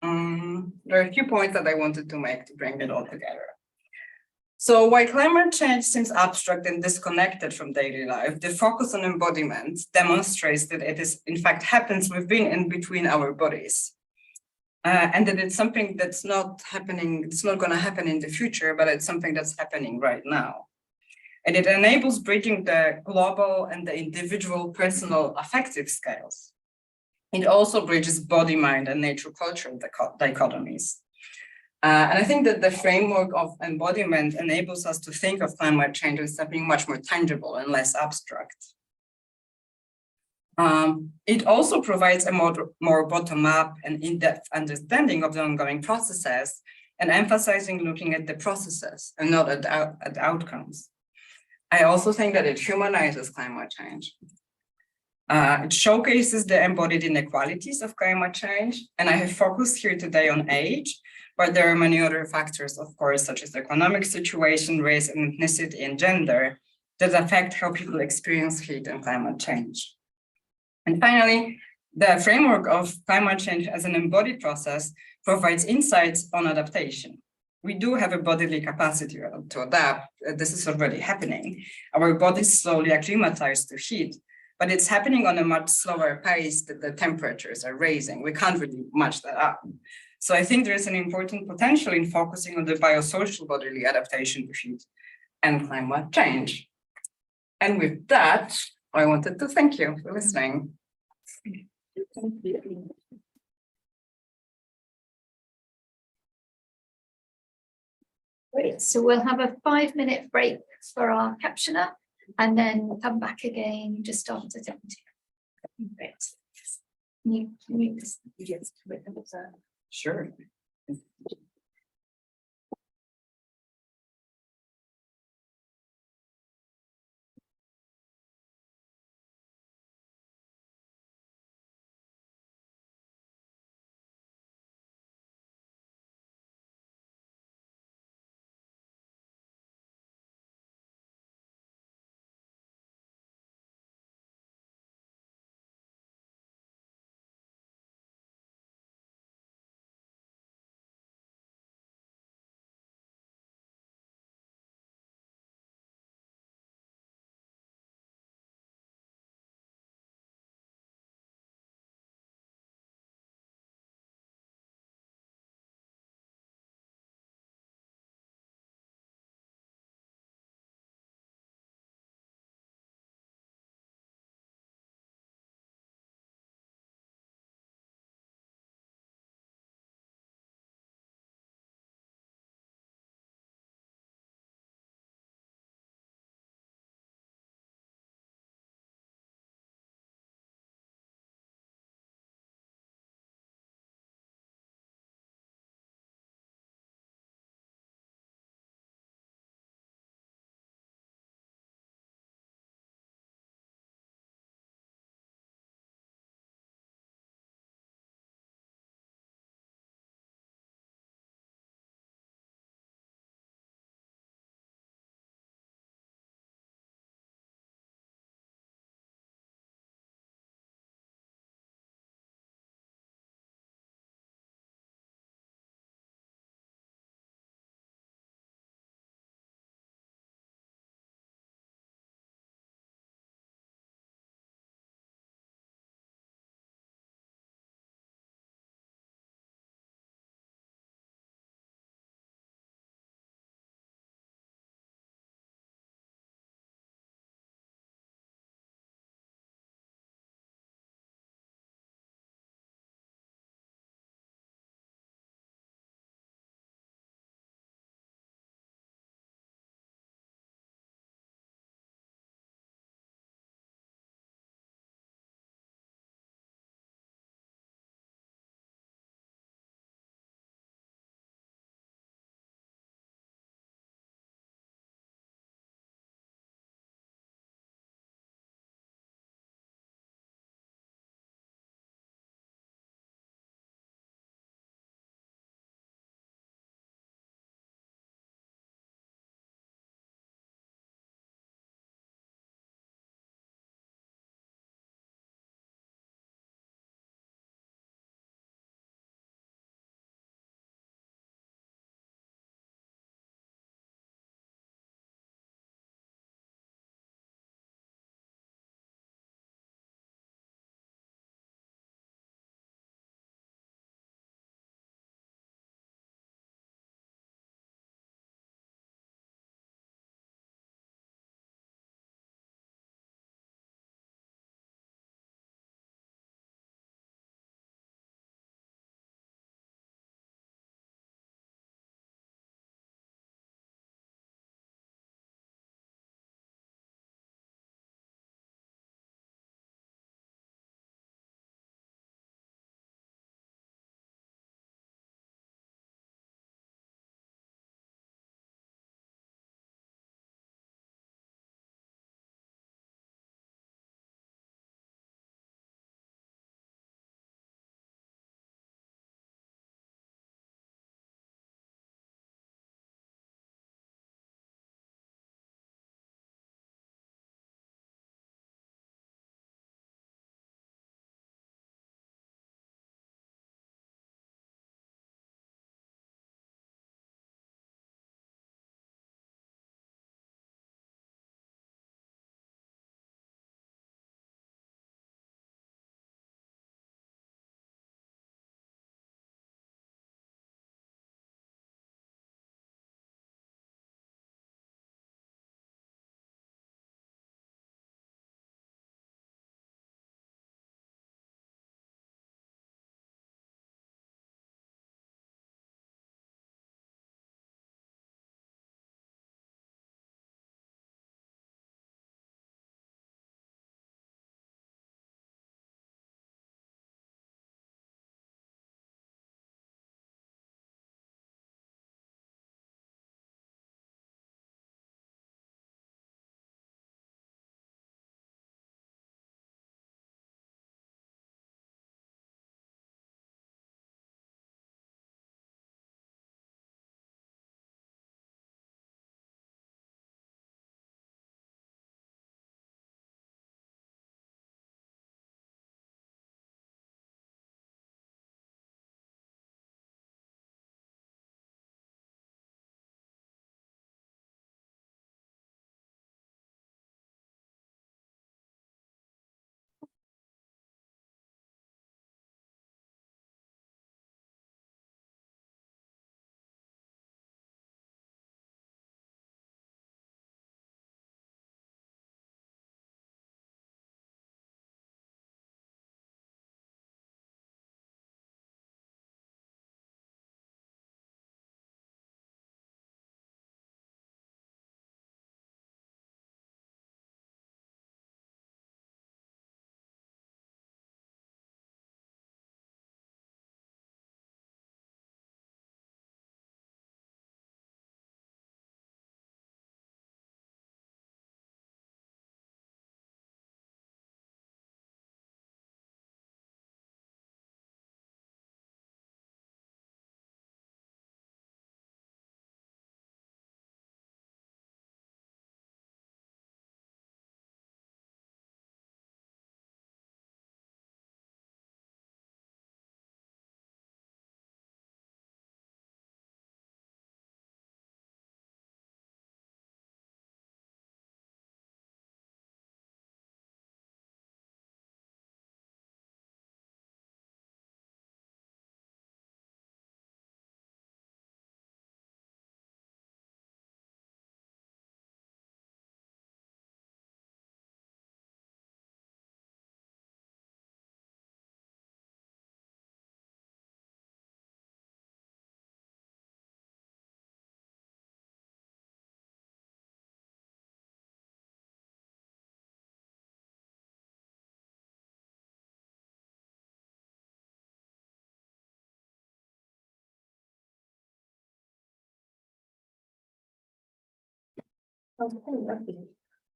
there are a few points that I wanted to make to bring it all together. So while climate change seems abstract and disconnected from daily life, the focus on embodiment demonstrates that it is, in fact, happens within and between our bodies. And that it's something that's not happening, it's not going to happen in the future, but it's something that's happening right now. And it enables bridging the global and the individual, personal, affective scales. It also bridges body, mind, and nature-cultural dichotomies. And I think that the framework of embodiment enables us to think of climate change as something much more tangible and less abstract. It also provides a more bottom-up and in-depth understanding of the ongoing processes and emphasizing looking at the processes and not at outcomes. I also think that it humanizes climate change. It showcases the embodied inequalities of climate change, and I have focused here today on age, but there are many other factors, of course, such as the economic situation, race, and ethnicity, and gender that affect how people experience heat and climate change. And finally, the framework of climate change as an embodied process provides insights on adaptation. We do have a bodily capacity to adapt. This is already happening. Our bodies slowly acclimatize to heat, but it's happening on a much slower pace that the temperatures are raising. We can't really match that up. So I think there's an important potential in focusing on the biosocial bodily adaptation to heat and climate change. And with that, I wanted to thank you for listening. Thank you. Great, so we'll have a 5-minute break for our captioner and then come back again just after 10. Great. Sure.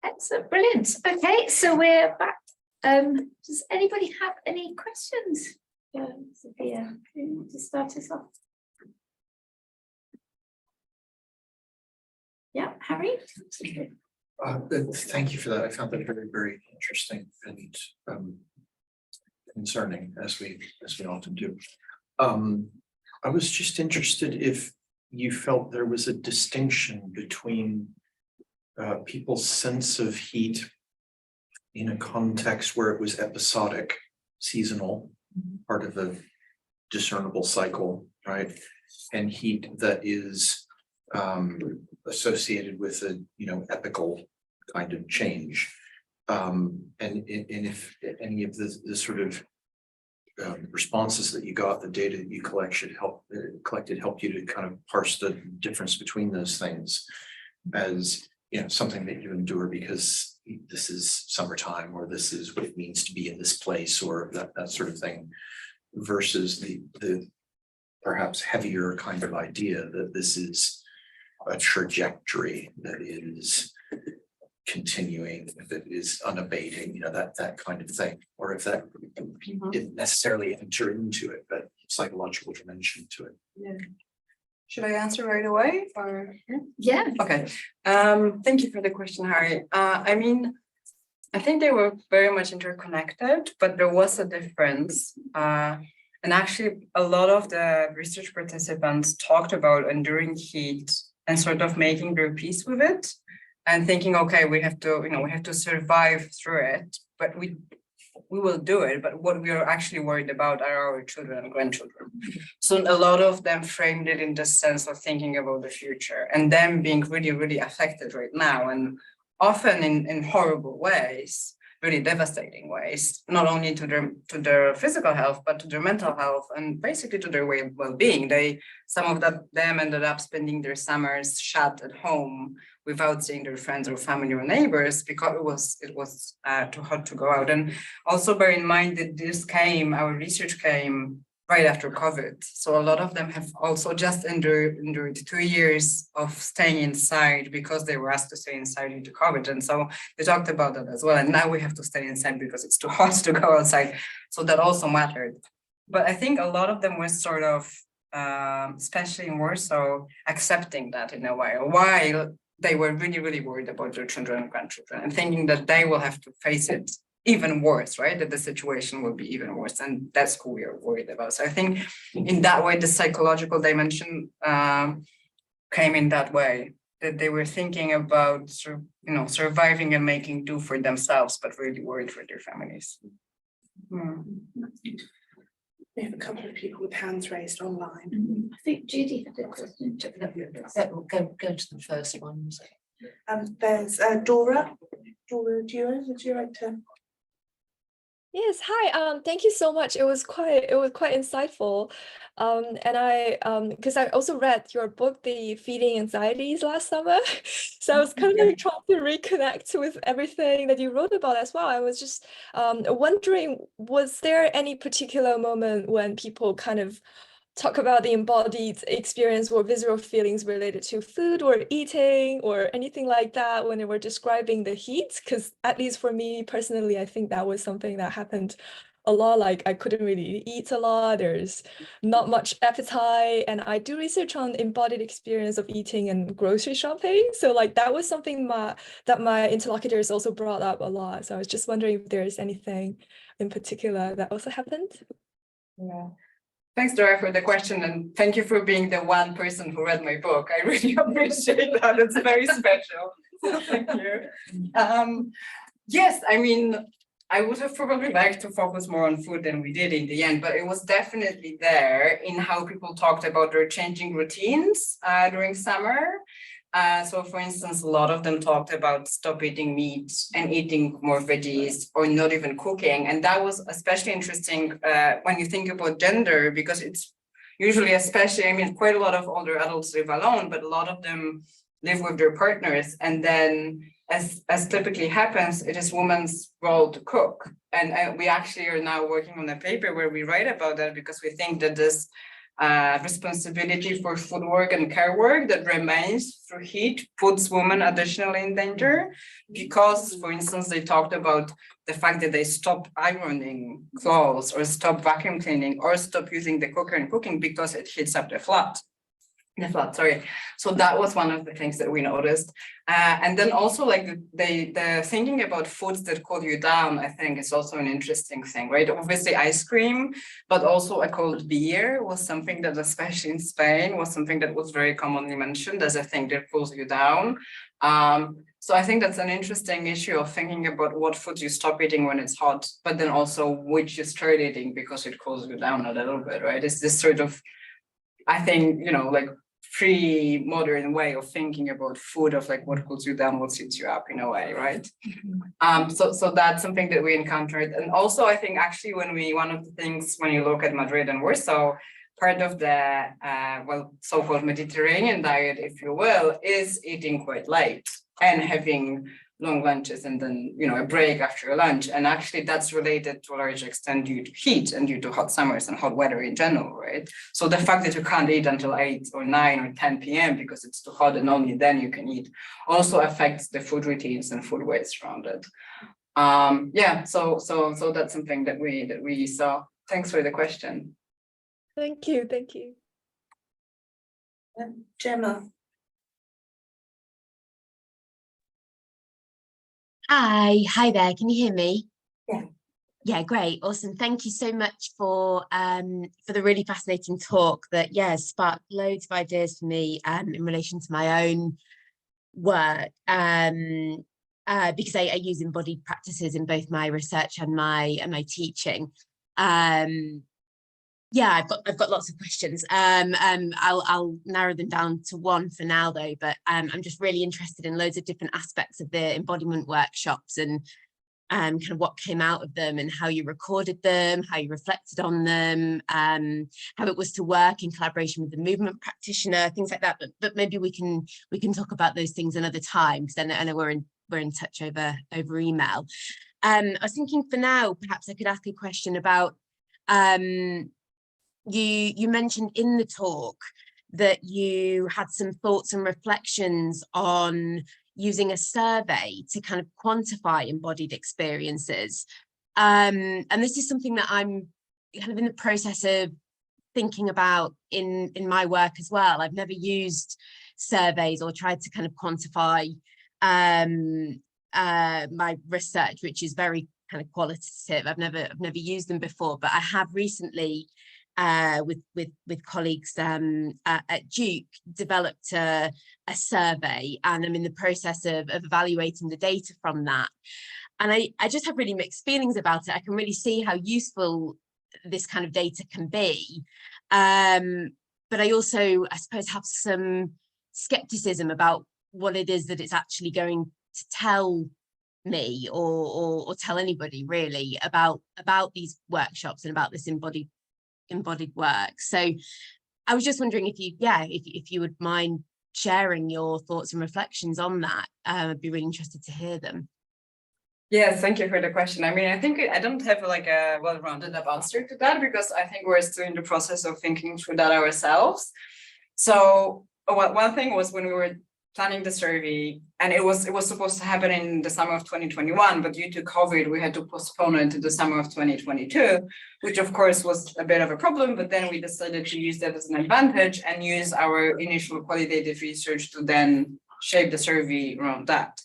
Excellent, brilliant. Okay, so we're back. Does anybody have any questions? Sophia, who wants to start us off? Yeah, Harry? Thank you for that. I found that very, very interesting and concerning, as we often do. I was just interested if you felt there was a distinction between people's sense of heat in a context where it was episodic, seasonal, part of a discernible cycle, right? And heat that is associated with a, epical kind of change. And if any of the sort of responses that you got, the data that you collected helped you to kind of parse the difference between those things as something that you endure because this is summertime, or this is what it means to be in this place, or that sort of thing, versus the perhaps heavier kind of idea that this is a trajectory that is continuing, that is unabating, that kind of thing, or if that didn't necessarily enter into it, but psychological dimension to it. Yeah. Should I answer right away, or? Yeah. Okay. Thank you for the question, Harry. I think they were very much interconnected, but there was a difference. And actually, a lot of the research participants talked about enduring heat and sort of making their peace with it, and thinking, okay, we have to survive through it, but we will do it. But what we are actually worried about are our children and grandchildren. So a lot of them framed it in the sense of thinking about the future and them being really, really affected right now, and often in horrible ways, really devastating ways, not only to their physical health, but to their mental health and basically to their well-being. Some of them ended up spending their summers shut at home without seeing their friends or family or neighbors because it was too hot to go out. And also bear in mind that our research came right after COVID. So a lot of them have also just endured 2 years of staying inside because they were asked to stay inside due to COVID. And so they talked about that as well. And now we have to stay inside because it's too hot to go outside. So that also mattered. But I think a lot of them were sort of, especially in Warsaw, accepting that in a way, while they were really, really worried about their children and grandchildren and thinking that they will have to face it even worse, right? That the situation will be even worse. And that's who we are worried about. So I think in that way, the psychological dimension came in that way, that they were thinking about, surviving and making do for themselves, but really worried for their families. We have a couple of people with hands raised online. I think Judy had a question. Go to the first one. There's Dora. Dora, would you like to? Yes, hi. Thank you so much. It was quite insightful. And I because I also read your book, The Feeding Anxieties, last summer. So I was kind of like trying to reconnect with everything that you wrote about as well. I was just wondering, was there any particular moment when people kind of talk about the embodied experience or visceral feelings related to food or eating or anything like that when they were describing the heat? Because at least for me personally, I think that was something that happened a lot. Like I couldn't really eat a lot, there's not much appetite, and I do research on embodied experience of eating and grocery shopping. So like that was something that my interlocutors also brought up a lot. So I was just wondering if there's anything in particular that also happened. Yeah. Thanks, Dora, for the question, and thank you for being the one person who read my book. I really appreciate that. It's very special. So thank you. Yes, I would have probably liked to focus more on food than we did in the end, but it was definitely there in how people talked about their changing routines during summer. So for instance, a lot of them talked about stop eating meat and eating more veggies or not even cooking. And that was especially interesting when you think about gender, because it's usually quite a lot of older adults live alone, but a lot of them live with their partners. And then as typically happens, it is women's role to cook. And we actually are now working on a paper where we write about that because we think that this responsibility for food work and care work that remains through heat puts women additionally in danger, because, for instance, they talked about the fact that they stop ironing clothes or stop vacuum cleaning or stop using the cooker and cooking because it heats up the flat. Sorry. So that was one of the things that we noticed. And then also like the thinking about foods that cool you down, I think is also an interesting thing, right? Obviously ice cream, but also a cold beer was something that, especially in Spain, was something that was very commonly mentioned as a thing that cools you down. So I think that's an interesting issue of thinking about what foods you stop eating when it's hot, but then also which you start eating because it cools you down a little bit, right? It's this sort of, I think, you know, like pre-modern way of thinking about food, of like what cools you down, what sets you up in a way, right? So that's something that we encountered. And also I think actually one of the things when you look at Madrid and Warsaw, part of the so-called Mediterranean diet, if you will, is eating quite late and having long lunches and then, you know, a break after a lunch. And actually that's related to a large extent due to heat and due to hot summers and hot weather in general, right? So the fact that you can't eat until 8 or 9 or 10 p.m. because it's too hot and only then you can eat also affects the food routines and food waste around it. So that's something that we saw. Thanks for the question. Thank you. Gemma. Hi there. Can you hear me? Yeah. Yeah, great, awesome. Thank you so much for the really fascinating talk that sparked loads of ideas for me in relation to my own work. Because I use embodied practices in both my research and my teaching. I've got lots of questions. I'll narrow them down to one for now though, but I'm just really interested in loads of different aspects of the embodiment workshops and kind of what came out of them and how you recorded them, how you reflected on them, how it was to work in collaboration with the movement practitioner, things like that. But maybe we can talk about those things another time, because I know we're in touch over email. I was thinking for now, perhaps I could ask a question about you mentioned in the talk that you had some thoughts and reflections on using a survey to kind of quantify embodied experiences. And this is something that I'm kind of in the process of thinking about in my work as well. I've never used surveys or tried to kind of quantify my research, which is very kind of qualitative. I've never used them before, but I have recently with colleagues at Duke developed a survey, and I'm in the process of evaluating the data from that. And I just have really mixed feelings about it. I can really see how useful this kind of data can be. But I also, I suppose, have some skepticism about what it is that it's actually going to tell me or tell anybody really about these workshops and about this embodied work. So I was just wondering if you would mind sharing your thoughts and reflections on that. I'd be really interested to hear them. Yes, thank you for the question. I mean, I think I don't have like a well-rounded up answer to that, because I think we're still in the process of thinking through that ourselves. So one thing was when we were planning the survey, and it was supposed to happen in the summer of 2021, but due to COVID, we had to postpone it to the summer of 2022, which of course was a bit of a problem, but then we decided to use that as an advantage and use our initial qualitative research to then shape the survey around that,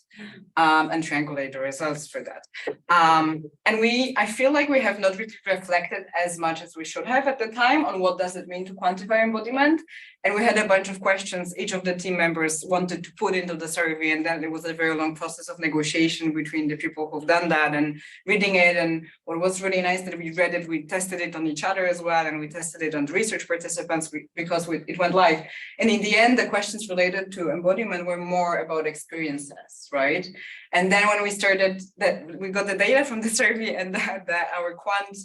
and triangulate the results for that. And I feel like we have not really reflected as much as we should have at the time on what does it mean to quantify embodiment. And we had a bunch of questions each of the team members wanted to put into the survey, and then it was a very long process of negotiation between the people who've done that and reading it. And what was really nice that we read it, we tested it on each other as well, and we tested it on the research participants because it went live. And in the end, the questions related to embodiment were more about experiences, right? And then when we started that, we got the data from the survey, and our quant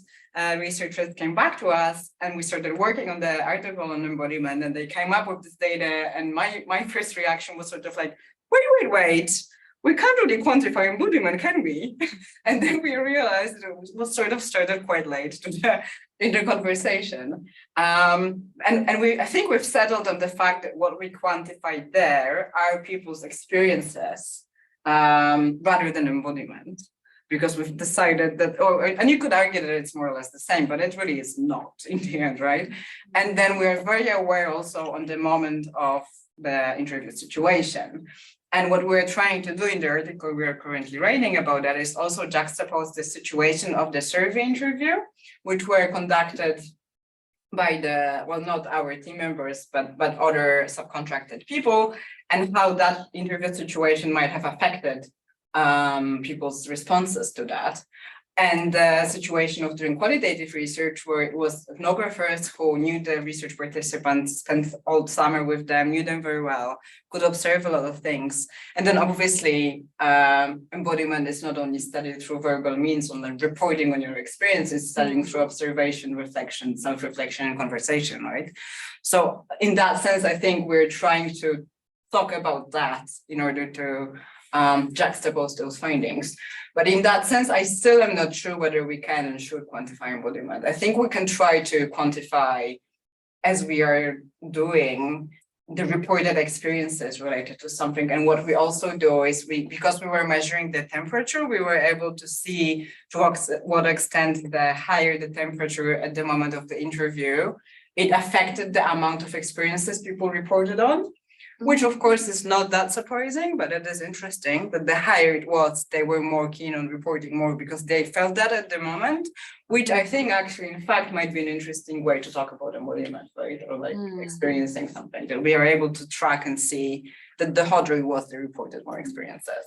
researchers came back to us, and we started working on the article on embodiment, and they came up with this data. And my first reaction was sort of like, wait, we can't really quantify embodiment, can we? And then we realized that it was sort of started quite late to in the conversation. I think we've settled on the fact that what we quantify there are people's experiences rather than embodiment, because we've decided that, and you could argue that it's more or less the same, but it really is not in the end, right? And then we're very aware also on the moment of the interview situation. And what we're trying to do in the article we are currently writing about that is also juxtapose the situation of the survey interview, which were conducted by not our team members, but other subcontracted people, and how that interview situation might have affected people's responses to that. And the situation of doing qualitative research, where it was ethnographers who knew the research participants, spent all summer with them, knew them very well, could observe a lot of things. And then obviously, embodiment is not only studied through verbal means, on like reporting on your experiences, studying through observation, reflection, self-reflection, and conversation, right? So in that sense, I think we're trying to talk about that in order to juxtapose those findings. But in that sense, I still am not sure whether we can and should quantify embodiment. I think we can try to quantify, as we are doing, the reported experiences related to something. And what we also do is because we were measuring the temperature, we were able to see to what extent the higher the temperature at the moment of the interview, it affected the amount of experiences people reported on. Which of course is not that surprising, but it is interesting that the higher it was, they were more keen on reporting more because they felt that at the moment, which I think actually in fact might be an interesting way to talk about embodiment, right? Or like experiencing something, that we are able to track and see that the hotter it was, they reported more experiences.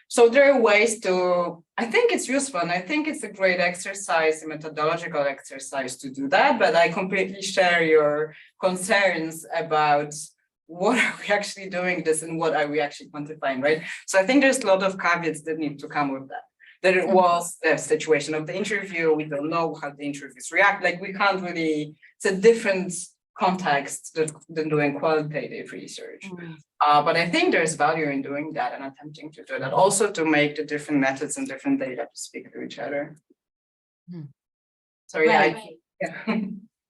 So there are ways to, I think it's useful, and I think it's a great exercise, a methodological exercise to do that, but I completely share your concerns about what are we actually doing this and what are we actually quantifying, right? So I think there's a lot of caveats that need to come with that. That it was the situation of the interview, we don't know how the interviews react, like we can't really, it's a different context than doing qualitative research. But I think there's value in doing that and attempting to do that, also to make the different methods and different data to speak to each other. So yeah,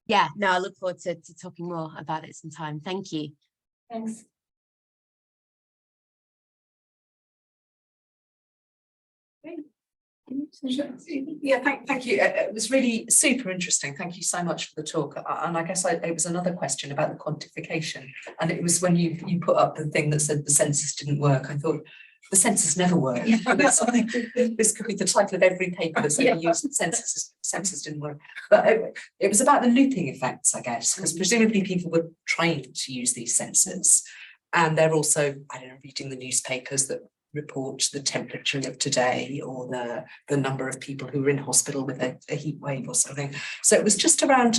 yeah, no, I look forward to talking more about it sometime. Thank you. Thanks. Yeah, thank you. It was really super interesting. Thank you so much for the talk. And I guess it was another question about the quantification. And it was when you put up the thing that said the census didn't work, I thought the census never worked. This could be the title of every paper that's ever used. Census didn't work. But it was about the looping effects, I guess, because presumably people were trained to use these sensors. And they're also, I don't know, reading the newspapers that report the temperature of today or the number of people who were in hospital with a heat wave or something. So it was just around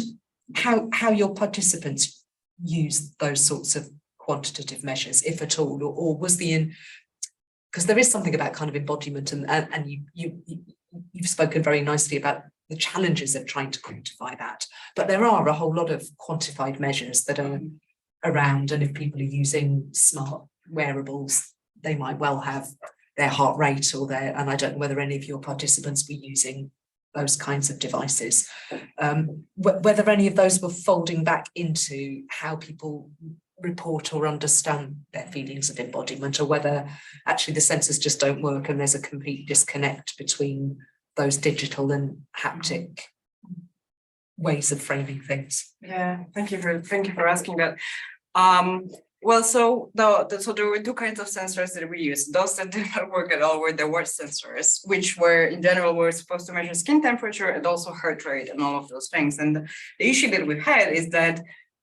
how your participants use those sorts of quantitative measures, if at all, or was because there is something about kind of embodiment, and you've spoken very nicely about the challenges of trying to quantify that, but there are a whole lot of quantified measures that are around, and if people are using smart wearables, they might well have their heart rate or and I don't know whether any of your participants were using those kinds of devices, whether any of those were folding back into how people report or understand their feelings of embodiment, or whether actually the sensors just don't work and there's a complete disconnect between those digital and haptic ways of framing things. Yeah, thank you for asking that. Well, so there were two kinds of sensors that we used. Those that did not work at all were the watch sensors, which were in general were supposed to measure skin temperature and also heart rate and all of those things. And the issue that we had is that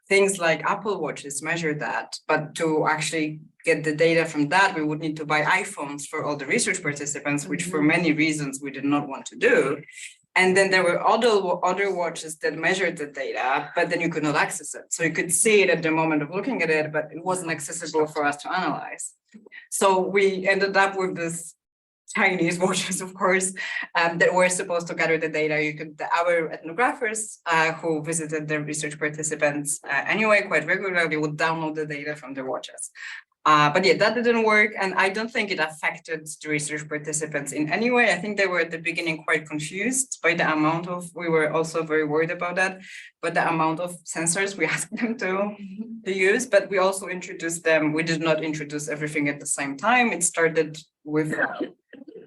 things like Apple Watches measure that, but to actually get the data from that, we would need to buy iPhones for all the research participants, which for many reasons we did not want to do. And then there were other watches that measured the data, but then you could not access it. So you could see it at the moment of looking at it, but it wasn't accessible for us to analyze. So we ended up with this Chinese watches, of course, that were supposed to gather the data. Our ethnographers who visited the research participants anyway quite regularly would download the data from the watches. But yeah, that didn't work. And I don't think it affected the research participants in any way. I think they were at the beginning quite confused by the amount of, we were also very worried about that, but the amount of sensors we asked them to use, but we also introduced them. We did not introduce everything at the same time. It started with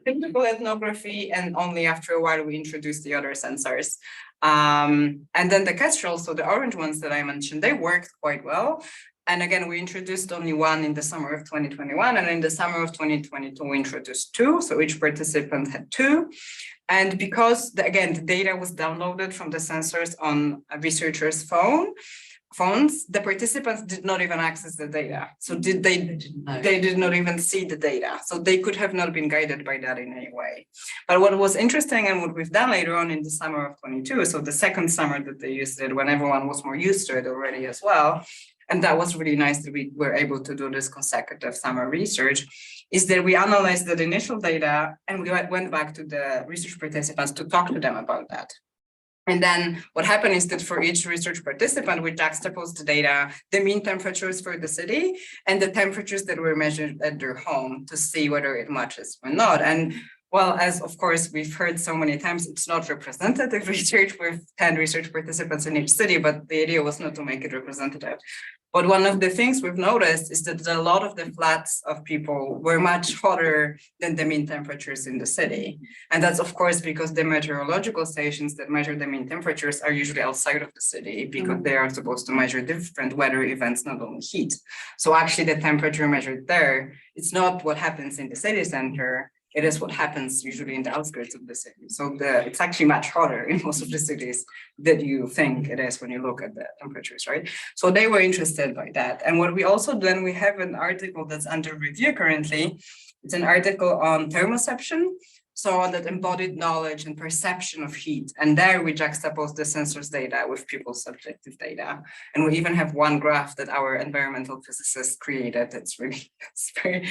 typical ethnography, and only after a while we introduced the other sensors. And then the kestrels, so the orange ones that I mentioned, they worked quite well. And again, we introduced only one in the summer of 2021, and in the summer of 2022, we introduced two. So each participant had two. And because, again, the data was downloaded from the sensors on a researcher's phones, the participants did not even access the data. So they did not even see the data. So they could have not been guided by that in any way. But what was interesting, and what we've done later on in the summer of 22, so the second summer that they used it, when everyone was more used to it already as well, and that was really nice that we were able to do this consecutive summer research, is that we analyzed the initial data and we went back to the research participants to talk to them about that. And then what happened is that for each research participant, we juxtaposed the data, the mean temperatures for the city and the temperatures that were measured at their home to see whether it matches or not. And well, as of course we've heard so many times, it's not representative research with 10 research participants in each city, but the idea was not to make it representative. But one of the things we've noticed is that a lot of the flats of people were much hotter than the mean temperatures in the city. And that's of course because the meteorological stations that measure the mean temperatures are usually outside of the city, because they are supposed to measure different weather events, not only heat. So actually the temperature measured there, it's not what happens in the city center. It is what happens usually in the outskirts of the city. So it's actually much hotter in most of the cities than you think it is when you look at the temperatures, right? So they were interested by that. And what we also done, we have an article that's under review currently. It's an article on thermoception, so that embodied knowledge and perception of heat. And there we juxtapose the sensors data with people's subjective data. And we even have one graph that our environmental physicists created. It's very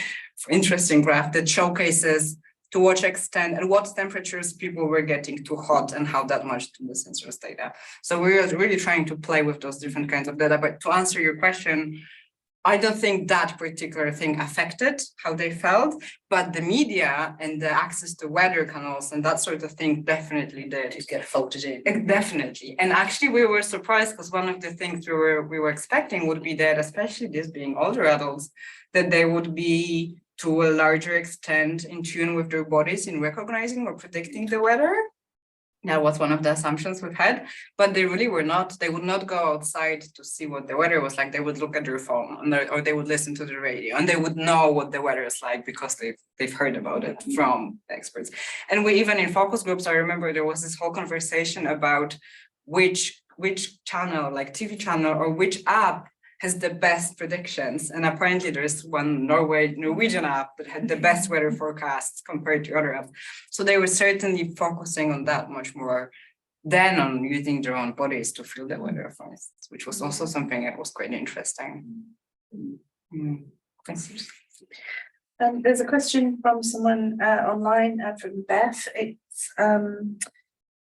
interesting graph that showcases to what extent and what temperatures people were getting too hot and how that matched to the sensors data. So we're really trying to play with those different kinds of data. But to answer your question, I don't think that particular thing affected how they felt, but the media and the access to weather canals and that sort of thing definitely did. It get filtered in. Definitely. And actually we were surprised because one of the things we were expecting would be that, especially this being older adults, that they would be to a larger extent in tune with their bodies in recognizing or predicting the weather. That was one of the assumptions we've had, but they really were not. They would not go outside to see what the weather was like. They would look at their phone or they would listen to the radio, and they would know what the weather is like because they've heard about it from experts. And we even in focus groups, I remember there was this whole conversation about which channel, like TV channel or which app has the best predictions. And apparently there's one Norwegian app that had the best weather forecasts compared to other apps. So they were certainly focusing on that much more than on using their own bodies to feel the weather, for instance, which was also something that was quite interesting. Thanks. There's a question from someone online from Beth. It's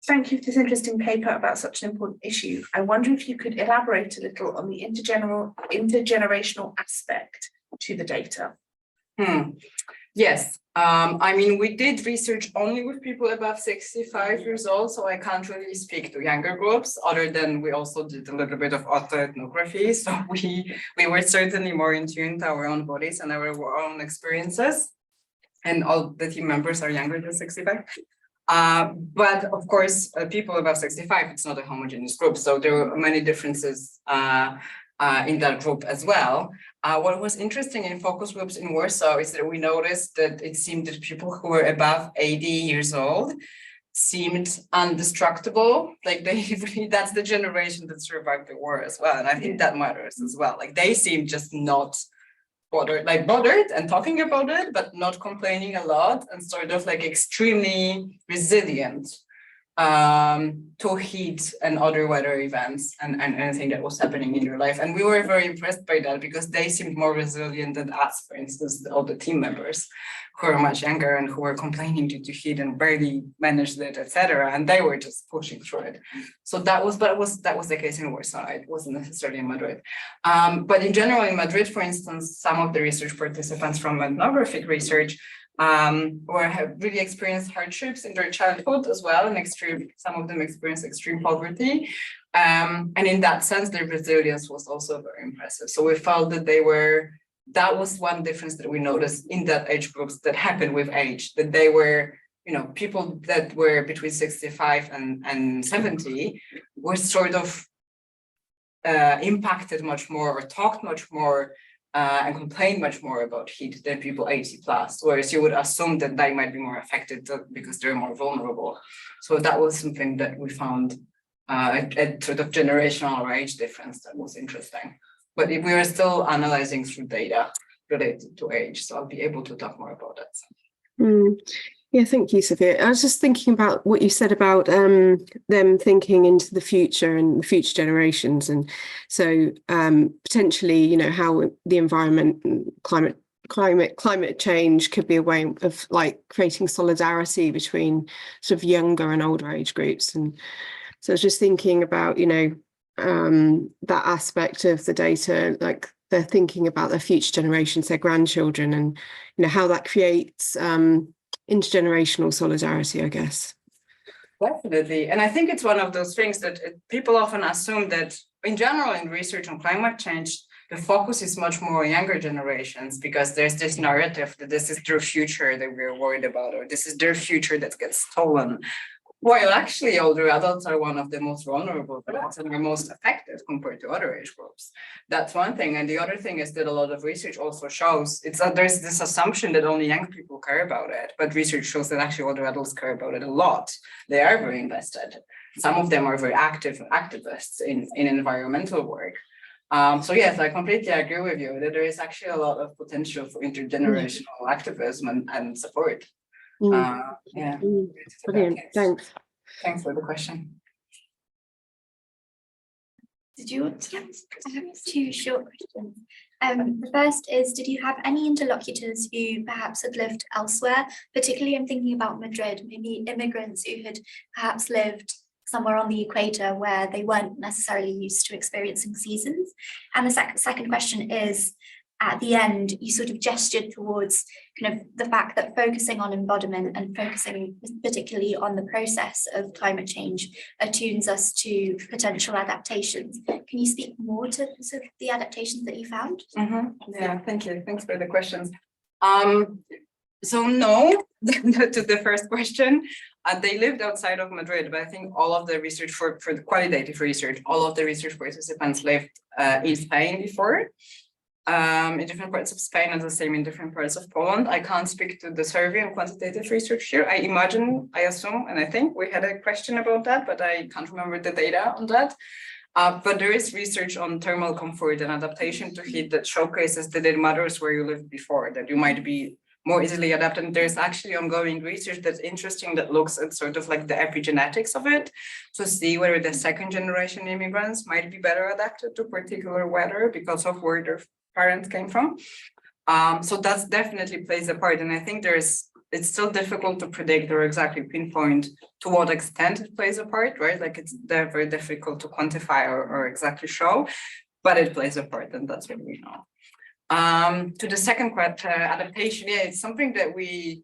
thank you for this interesting paper about such an important issue. I wonder if you could elaborate a little on the intergenerational aspect to the data. Yes, I mean, we did research only with people above 65 years old, so I can't really speak to younger groups, other than we also did a little bit of autoethnography. So we were certainly more in tune to our own bodies and our own experiences. And all the team members are younger than 65. But of course, people above 65, it's not a homogeneous group. So there were many differences in that group as well. What was interesting in focus groups in Warsaw is that we noticed that it seemed that people who were above 80 years old seemed indestructible. Like that's the generation that survived the war as well. And I think that matters as well. Like they seem just not bothered and talking about it, but not complaining a lot and sort of like extremely resilient. to heat and other weather events and anything that was happening in their life. And we were very impressed by that because they seemed more resilient than us, for instance, all the team members who were much younger and who were complaining due to heat and barely managed it, etc. And they were just pushing through it. So that was the case in Warsaw. It wasn't necessarily in Madrid. But in general, in Madrid, for instance, some of the research participants from ethnographic research or have really experienced hardships in their childhood as well, and some of them experienced extreme poverty. And in that sense, their resilience was also very impressive. So we felt that that was one difference that we noticed in that age groups that happened with age, that they were, people that were between 65 and 70 were sort of impacted much more or talked much more and complain much more about heat than people 80 plus, whereas you would assume that they might be more affected because they're more vulnerable. So that was something that we found a sort of generational or age difference that was interesting. But we are still analyzing through data related to age, so I'll be able to talk more about that. Yeah, thank you, Sophia. I was just thinking about what you said about them thinking into the future and the future generations, and so potentially, how the environment and climate change could be a way of like creating solidarity between sort of younger and older age groups. And so I was just thinking about, that aspect of the data, like they're thinking about their future generations, their grandchildren, and how that creates intergenerational solidarity, I guess. Definitely. And I think it's one of those things that people often assume that in general in research on climate change, the focus is much more on younger generations because there's this narrative that this is their future that we're worried about, or this is their future that gets stolen. While actually older adults are one of the most vulnerable groups and are most affected compared to other age groups. That's one thing. And the other thing is that a lot of research also shows there's this assumption that only young people care about it, but research shows that actually older adults care about it a lot. They are very invested. Some of them are very active activists in environmental work. So yes, I completely agree with you that there is actually a lot of potential for intergenerational activism and support. Yeah. Brilliant. Thanks. Thanks for the question. Did you want to? I have two short questions. The first is, did you have any interlocutors who perhaps had lived elsewhere? Particularly, I'm thinking about Madrid, maybe immigrants who had perhaps lived somewhere on the equator where they weren't necessarily used to experiencing seasons. And the second question is, at the end, you sort of gestured towards kind of the fact that focusing on embodiment and focusing particularly on the process of climate change attunes us to potential adaptations. Can you speak more to sort of the adaptations that you found? Yeah, thank you. Thanks for the questions. So no, to the first question, they lived outside of Madrid, but I think all of the research for the qualitative research, all of the research participants lived in Spain before. In different parts of Spain and the same in different parts of Poland. I can't speak to the survey and quantitative research here. I assume, and I think we had a question about that, but I can't remember the data on that. But there is research on thermal comfort and adaptation to heat that showcases that it matters where you lived before, that you might be more easily adapted. And there's actually ongoing research that's interesting that looks at sort of like the epigenetics of it to see whether the second generation immigrants might be better adapted to particular weather because of where their parents came from. So that definitely plays a part. And I think it's still difficult to predict or exactly pinpoint to what extent it plays a part, right? Like it's very difficult to quantify or exactly show, but it plays a part, and that's what we know. To the second question, adaptation, yeah, it's something that we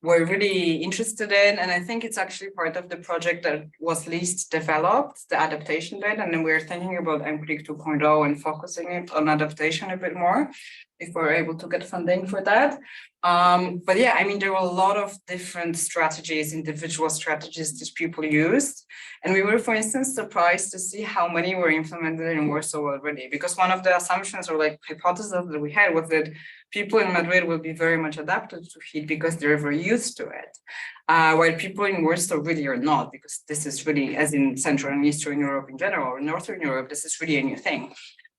were really interested in, and I think it's actually part of the project that was least developed, the adaptation bit, and then we're thinking about MCRIC 2.0 and focusing it on adaptation a bit more, if we're able to get funding for that. But yeah, I mean, there were a lot of different strategies, individual strategies that people used. And we were, for instance, surprised to see how many were implemented in Warsaw already, because one of the assumptions or like hypotheses that we had was that people in Madrid will be very much adapted to heat because they're very used to it. While people in Warsaw really are not, because this is really, as in Central and Eastern Europe in general, or Northern Europe, this is really a new thing.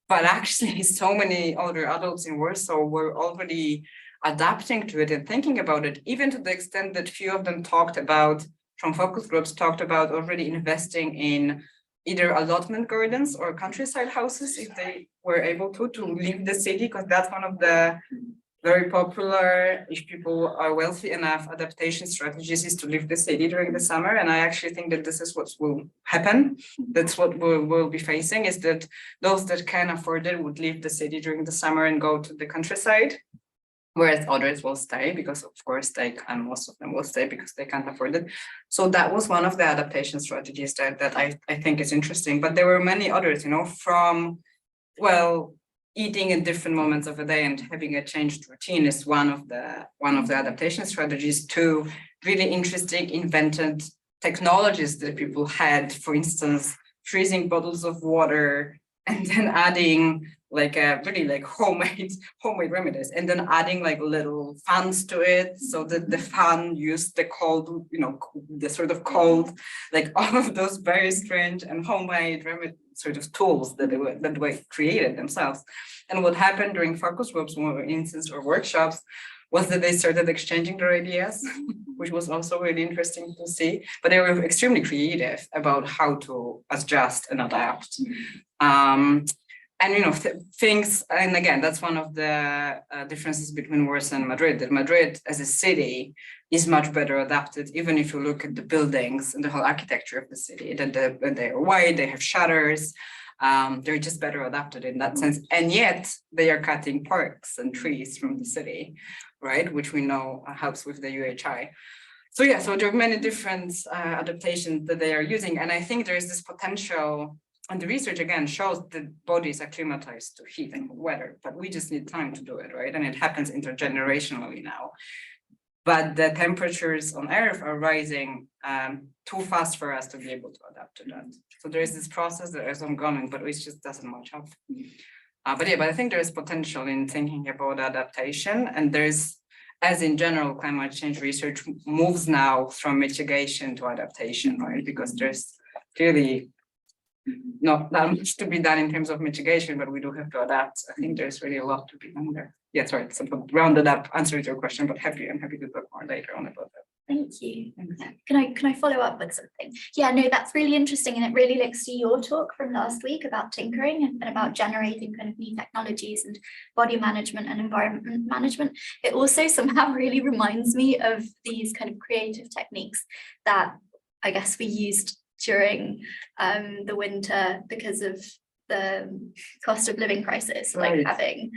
But actually, so many older adults in Warsaw were already adapting to it and thinking about it, even to the extent that few of them talked about from focus groups talked about already investing in either allotment gardens or countryside houses if they were able to leave the city, because that's one of the very popular, if people are wealthy enough, adaptation strategies is to leave the city during the summer. And I actually think that this is what will happen. That's what we'll be facing, is that those that can afford it would leave the city during the summer and go to the countryside, whereas others will stay because of course they can, most of them will stay because they can't afford it. So that was one of the adaptation strategies that I think is interesting, but there were many others, you know, from, well, eating at different moments of the day and having a changed routine is one of the adaptation strategies, to really interesting invented technologies that people had, for instance, freezing bottles of water and then adding like a really like homemade remedies, and then adding like little fans to it so that the fan used the cold, you know, the sort of cold, like all of those very strange and homemade sort of tools that they were created themselves. And what happened during focus groups, for instance, or workshops, was that they started exchanging their ideas, which was also really interesting to see. But they were extremely creative about how to adjust and adapt. And you know, things, and again, that's one of the differences between Warsaw and Madrid, that Madrid as a city is much better adapted, even if you look at the buildings and the whole architecture of the city, that they are wide, they have shutters, they're just better adapted in that sense. And yet they are cutting parks and trees from the city, right? Which we know helps with the UHI. So yeah, so there are many different adaptations that they are using. And I think there is this potential. And the research again shows that bodies acclimatize to heat and weather, but we just need time to do it, right? And it happens intergenerationally now. But the temperatures on Earth are rising too fast for us to be able to adapt to that. So there is this process that is ongoing, but it just doesn't match up. But I think there is potential in thinking about adaptation, and there's, as in general, climate change research moves now from mitigation to adaptation, right? Because there's clearly not that much to be done in terms of mitigation, but we do have to adapt. I think there's really a lot to be done there. Yeah, sorry, it's a rounded up answer to your question, but I'm happy to talk more later on about that. Thank you. Can I follow up with something? Yeah, no, that's really interesting, and it really links to your talk from last week about tinkering and about generating kind of new technologies and body management and environment management. It also somehow really reminds me of these kind of creative techniques that I guess we used during the winter because of the cost of living crisis, like having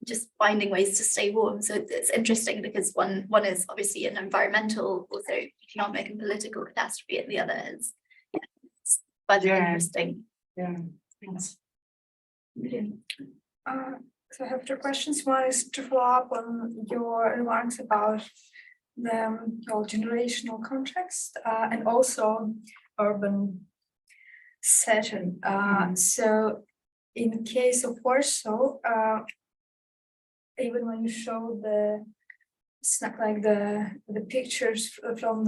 just finding ways to stay warm. So it's interesting because one is obviously an environmental, also economic and political catastrophe, and the other is it's quite interesting. Yeah, thanks. So I have two questions. One is to follow up on your remarks about the whole generational context and also urban setting. So in case of Warsaw, even when you show it's not like the pictures from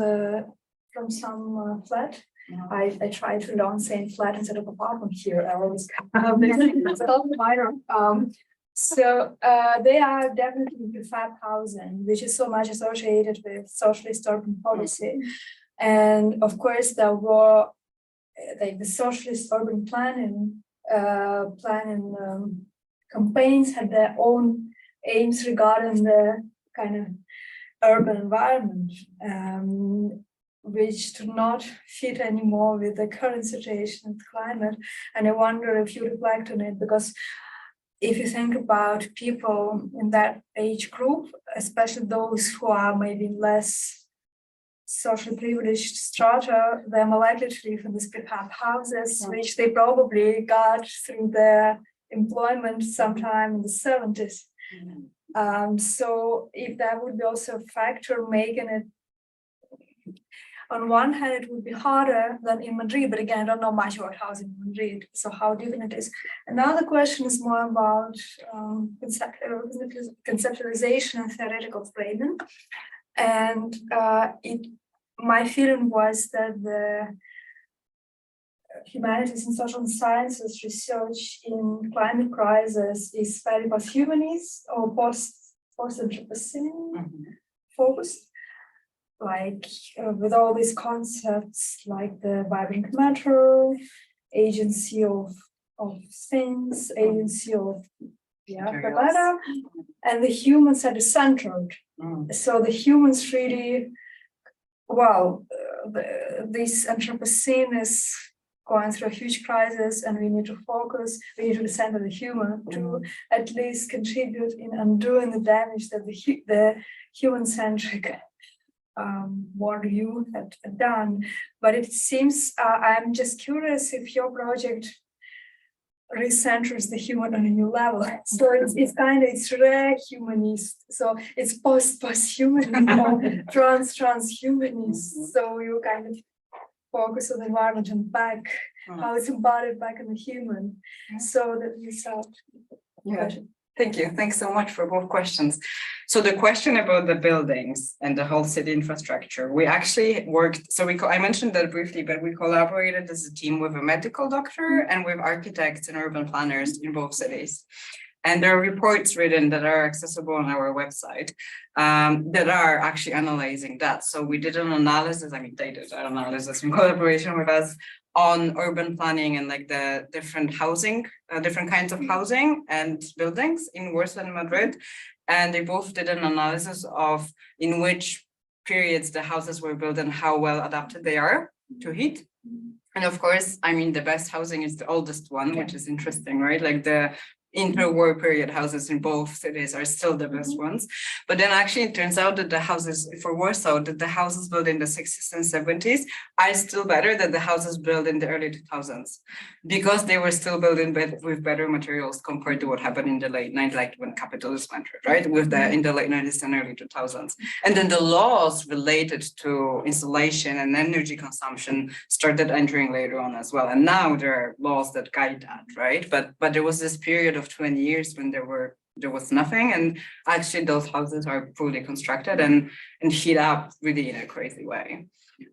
some flat. I try to learn saying flat instead of apartment here. I always So they are definitely prefab housing, which is so much associated with socialist urban policy. And of course, there were like the socialist urban planning campaigns had their own aims regarding the kind of urban environment, which do not fit anymore with the current situation of climate. And I wonder if you reflect on it, because if you think about people in that age group, especially those who are maybe less socially privileged strata, they're more likely to live in these prefab houses, which they probably got through their employment sometime in the 70s. So if that would be also a factor making it, on one hand, it would be harder than in Madrid, but again, I don't know much about housing in Madrid, so how different it is. Another question is more about conceptualization and theoretical framing. And my feeling was that the humanities and social sciences research in climate crisis is very post-humanist or post-anthropocene focused. like with all these concepts like the vibrant matter, agency of things, agency of the matter, and the humans are centered. So the humans really, well, this Anthropocene is going through a huge crisis, and we need to focus, we need to center the human to at least contribute in undoing the damage that the human-centric worldview had done. But it seems, I'm just curious if your project recenters the human on a new level. So it's kind of, it's re-humanist. So it's post-humanist, trans-humanist. So you kind of focus on the environment and back, how it's embodied back in the human. So that we start. Yeah. Thank you. Thanks so much for both questions. So the question about the buildings and the whole city infrastructure, we actually worked, so I mentioned that briefly, but we collaborated as a team with a medical doctor and with architects and urban planners in both cities. And there are reports written that are accessible on our website that are actually analyzing that. So we did an analysis, I mean, they did an analysis in collaboration with us on urban planning and like the different housing, different kinds of housing and buildings in Warsaw and Madrid. And they both did an analysis of in which periods the houses were built and how well adapted they are to heat. And of course, I mean, the best housing is the oldest one, which is interesting, right? Like the interwar period houses in both cities are still the best ones. But then actually it turns out that the houses for Warsaw, that the houses built in the 60s and 70s are still better than the houses built in the early 2000s, because they were still built with better materials compared to what happened in the late 90s, like when capitalism entered, right? In the late 90s and early 2000s. And then the laws related to insulation and energy consumption started entering later on as well. And now there are laws that guide that, right? But there was this period of 20 years when there was nothing, and actually those houses are fully constructed and heat up really in a crazy way.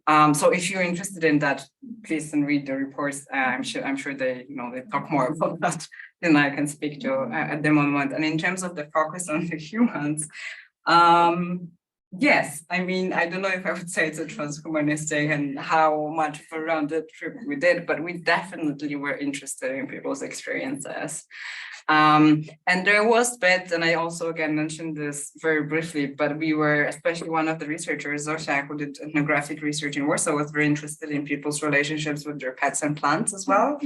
So if you're interested in that, please read the reports. I'm sure they talk more about that than I can speak to at the moment. And in terms of the focus on the humans, yes, I mean, I don't know if I would say it's a transhumanistic and how much of a rounded trip we did, but we definitely were interested in people's experiences. And there was bits, and I also again mentioned this very briefly, but we were, especially one of the researchers, Zosia, who did ethnographic research in Warsaw, was very interested in people's relationships with their pets and plants as well,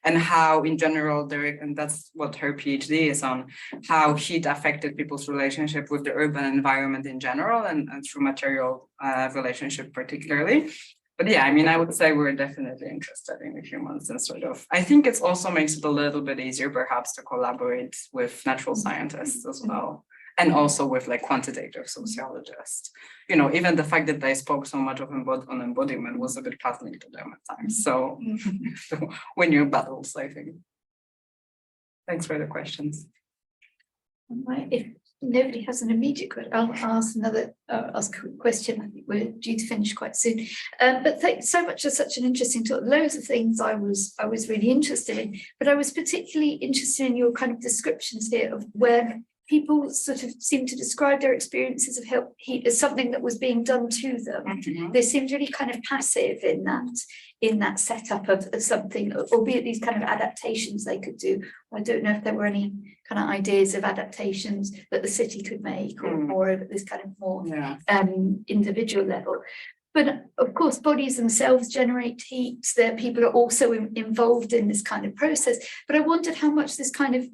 and how in general, and that's what her PhD is on, how heat affected people's relationship with the urban environment in general and through material relationship particularly. But yeah, I mean, I would say we're definitely interested in the humans and sort of, I think it also makes it a little bit easier perhaps to collaborate with natural scientists as well. And also with like quantitative sociologists. You know, even the fact that they spoke so much on embodiment was a bit puzzling to them at times. So when you're battles, I think. Thanks for the questions. If nobody has an immediate question, I'll ask ask a question. I think we're due to finish quite soon. But thanks so much for such an interesting talk. Loads of things I was really interested in, but I was particularly interested in your kind of descriptions here of where people sort of seem to describe their experiences of heat as something that was being done to them. They seemed really kind of passive in that setup of something, albeit these kind of adaptations they could do. I don't know if there were any kind of ideas of adaptations that the city could make, or more of this kind of more individual level. But of course, bodies themselves generate heat, that people are also involved in this kind of process. But I wondered how much this kind of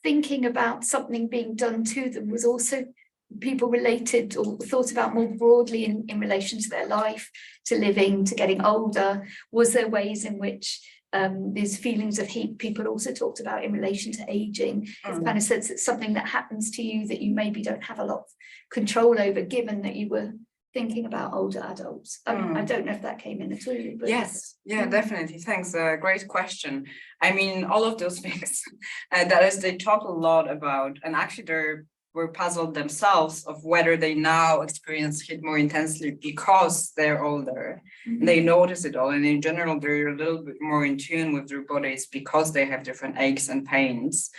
thinking about something being done to them was also people related or thought about more broadly in relation to their life, to living, to getting older. Was there ways in which these feelings of heat people also talked about in relation to aging? It's kind of sense it's something that happens to you that you maybe don't have a lot of control over, given that you were thinking about older adults. I don't know if that came in at all. But yes, yeah, definitely. Thanks. Great question. I mean, all of those things that is, they talk a lot about, and actually they were puzzled themselves of whether they now experience heat more intensely because they're older. They notice it all, and in general, they're a little bit more in tune with their bodies because they have different aches and pains.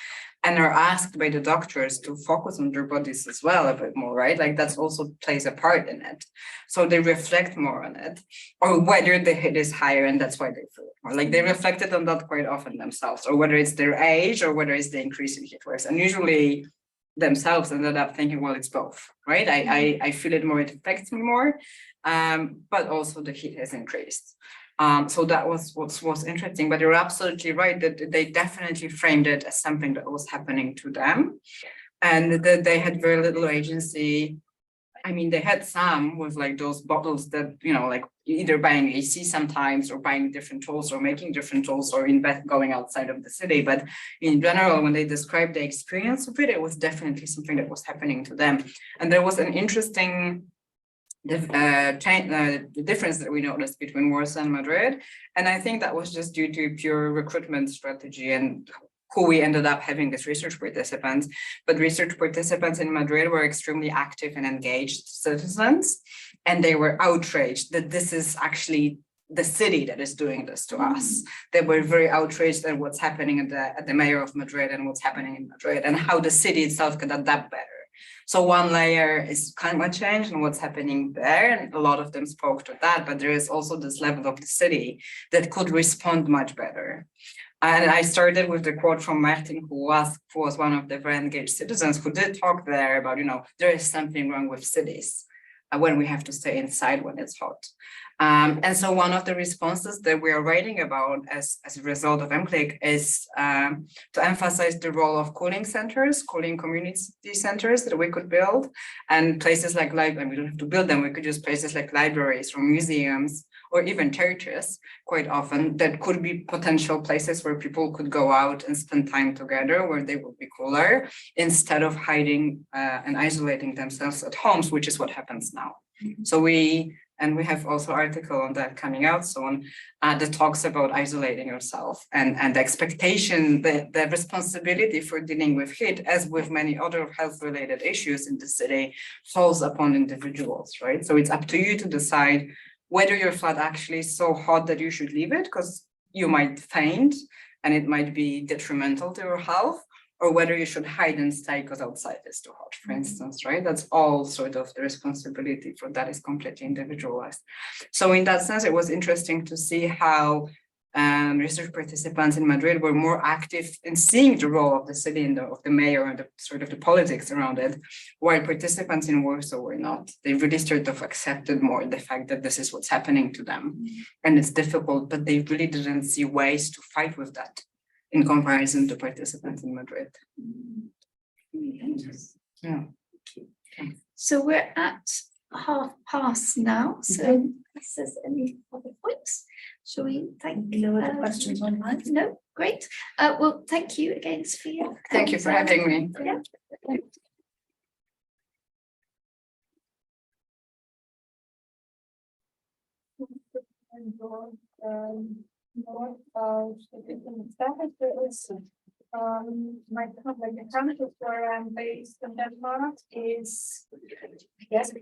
and are asked by the doctors to focus on their bodies as well a bit more, right? Like that's also plays a part in it. So they reflect more on it, or whether the hit is higher and that's why they feel it more. Like they reflected on that quite often themselves, or whether it's their age or whether it's the increase in hit waves. And usually themselves ended up thinking, well, it's both, right? I feel it more, it affects me more, but also the heat has increased. So that was what was interesting, but you're absolutely right that they definitely framed it as something that was happening to them, and that they had very little agency. I mean, they had some with like those bottles that, you know, like either buying AC sometimes or buying different tools or making different tools or going outside of the city. But in general, when they described the experience of it, it was definitely something that was happening to them. And there was an interesting the difference that we noticed between Warsaw and Madrid. And I think that was just due to pure recruitment strategy and who we ended up having as research participants. But research participants in Madrid were extremely active and engaged citizens, and they were outraged that this is actually the city that is doing this to us. They were very outraged at what's happening at the mayor of Madrid and what's happening in Madrid and how the city itself can adapt better. So one layer is climate change and what's happening there, and a lot of them spoke to that, but there is also this level of the city that could respond much better. And I started with the quote from Martin, who was one of the very engaged citizens who did talk there about, you know, there is something wrong with cities when we have to stay inside when it's hot. And so one of the responses that we are writing about as a result of MCLIC is to emphasize the role of cooling centers, cooling community centers that we could build, and places like, and we don't have to build them, we could use places like libraries or museums or even churches quite often that could be potential places where people could go out and spend time together where they would be cooler instead of hiding and isolating themselves at homes, which is what happens now. So we have also an article on that coming out soon that talks about isolating yourself and the expectation, the responsibility for dealing with heat, as with many other health-related issues in the city, falls upon individuals, right? So it's up to you to decide whether your flat actually is so hot that you should leave it because you might faint and it might be detrimental to your health, or whether you should hide and stay because outside is too hot, for instance, right? That's all sort of the responsibility for that is completely individualized. So in that sense, it was interesting to see how research participants in Madrid were more active in seeing the role of the city and of the mayor and the sort of the politics around it, while participants in Warsaw were not. They really sort of accepted more the fact that this is what's happening to them. And it's difficult, but they really didn't see ways to fight with that in comparison to participants in Madrid. Yeah. So we're at 1:30 now. So if there's any other points, shall we thank no other questions online? No, great. Well, thank you again, Sophia. Thank you for having me. Yeah. More about the different status. My campus where I'm based in Denmark is, I guess,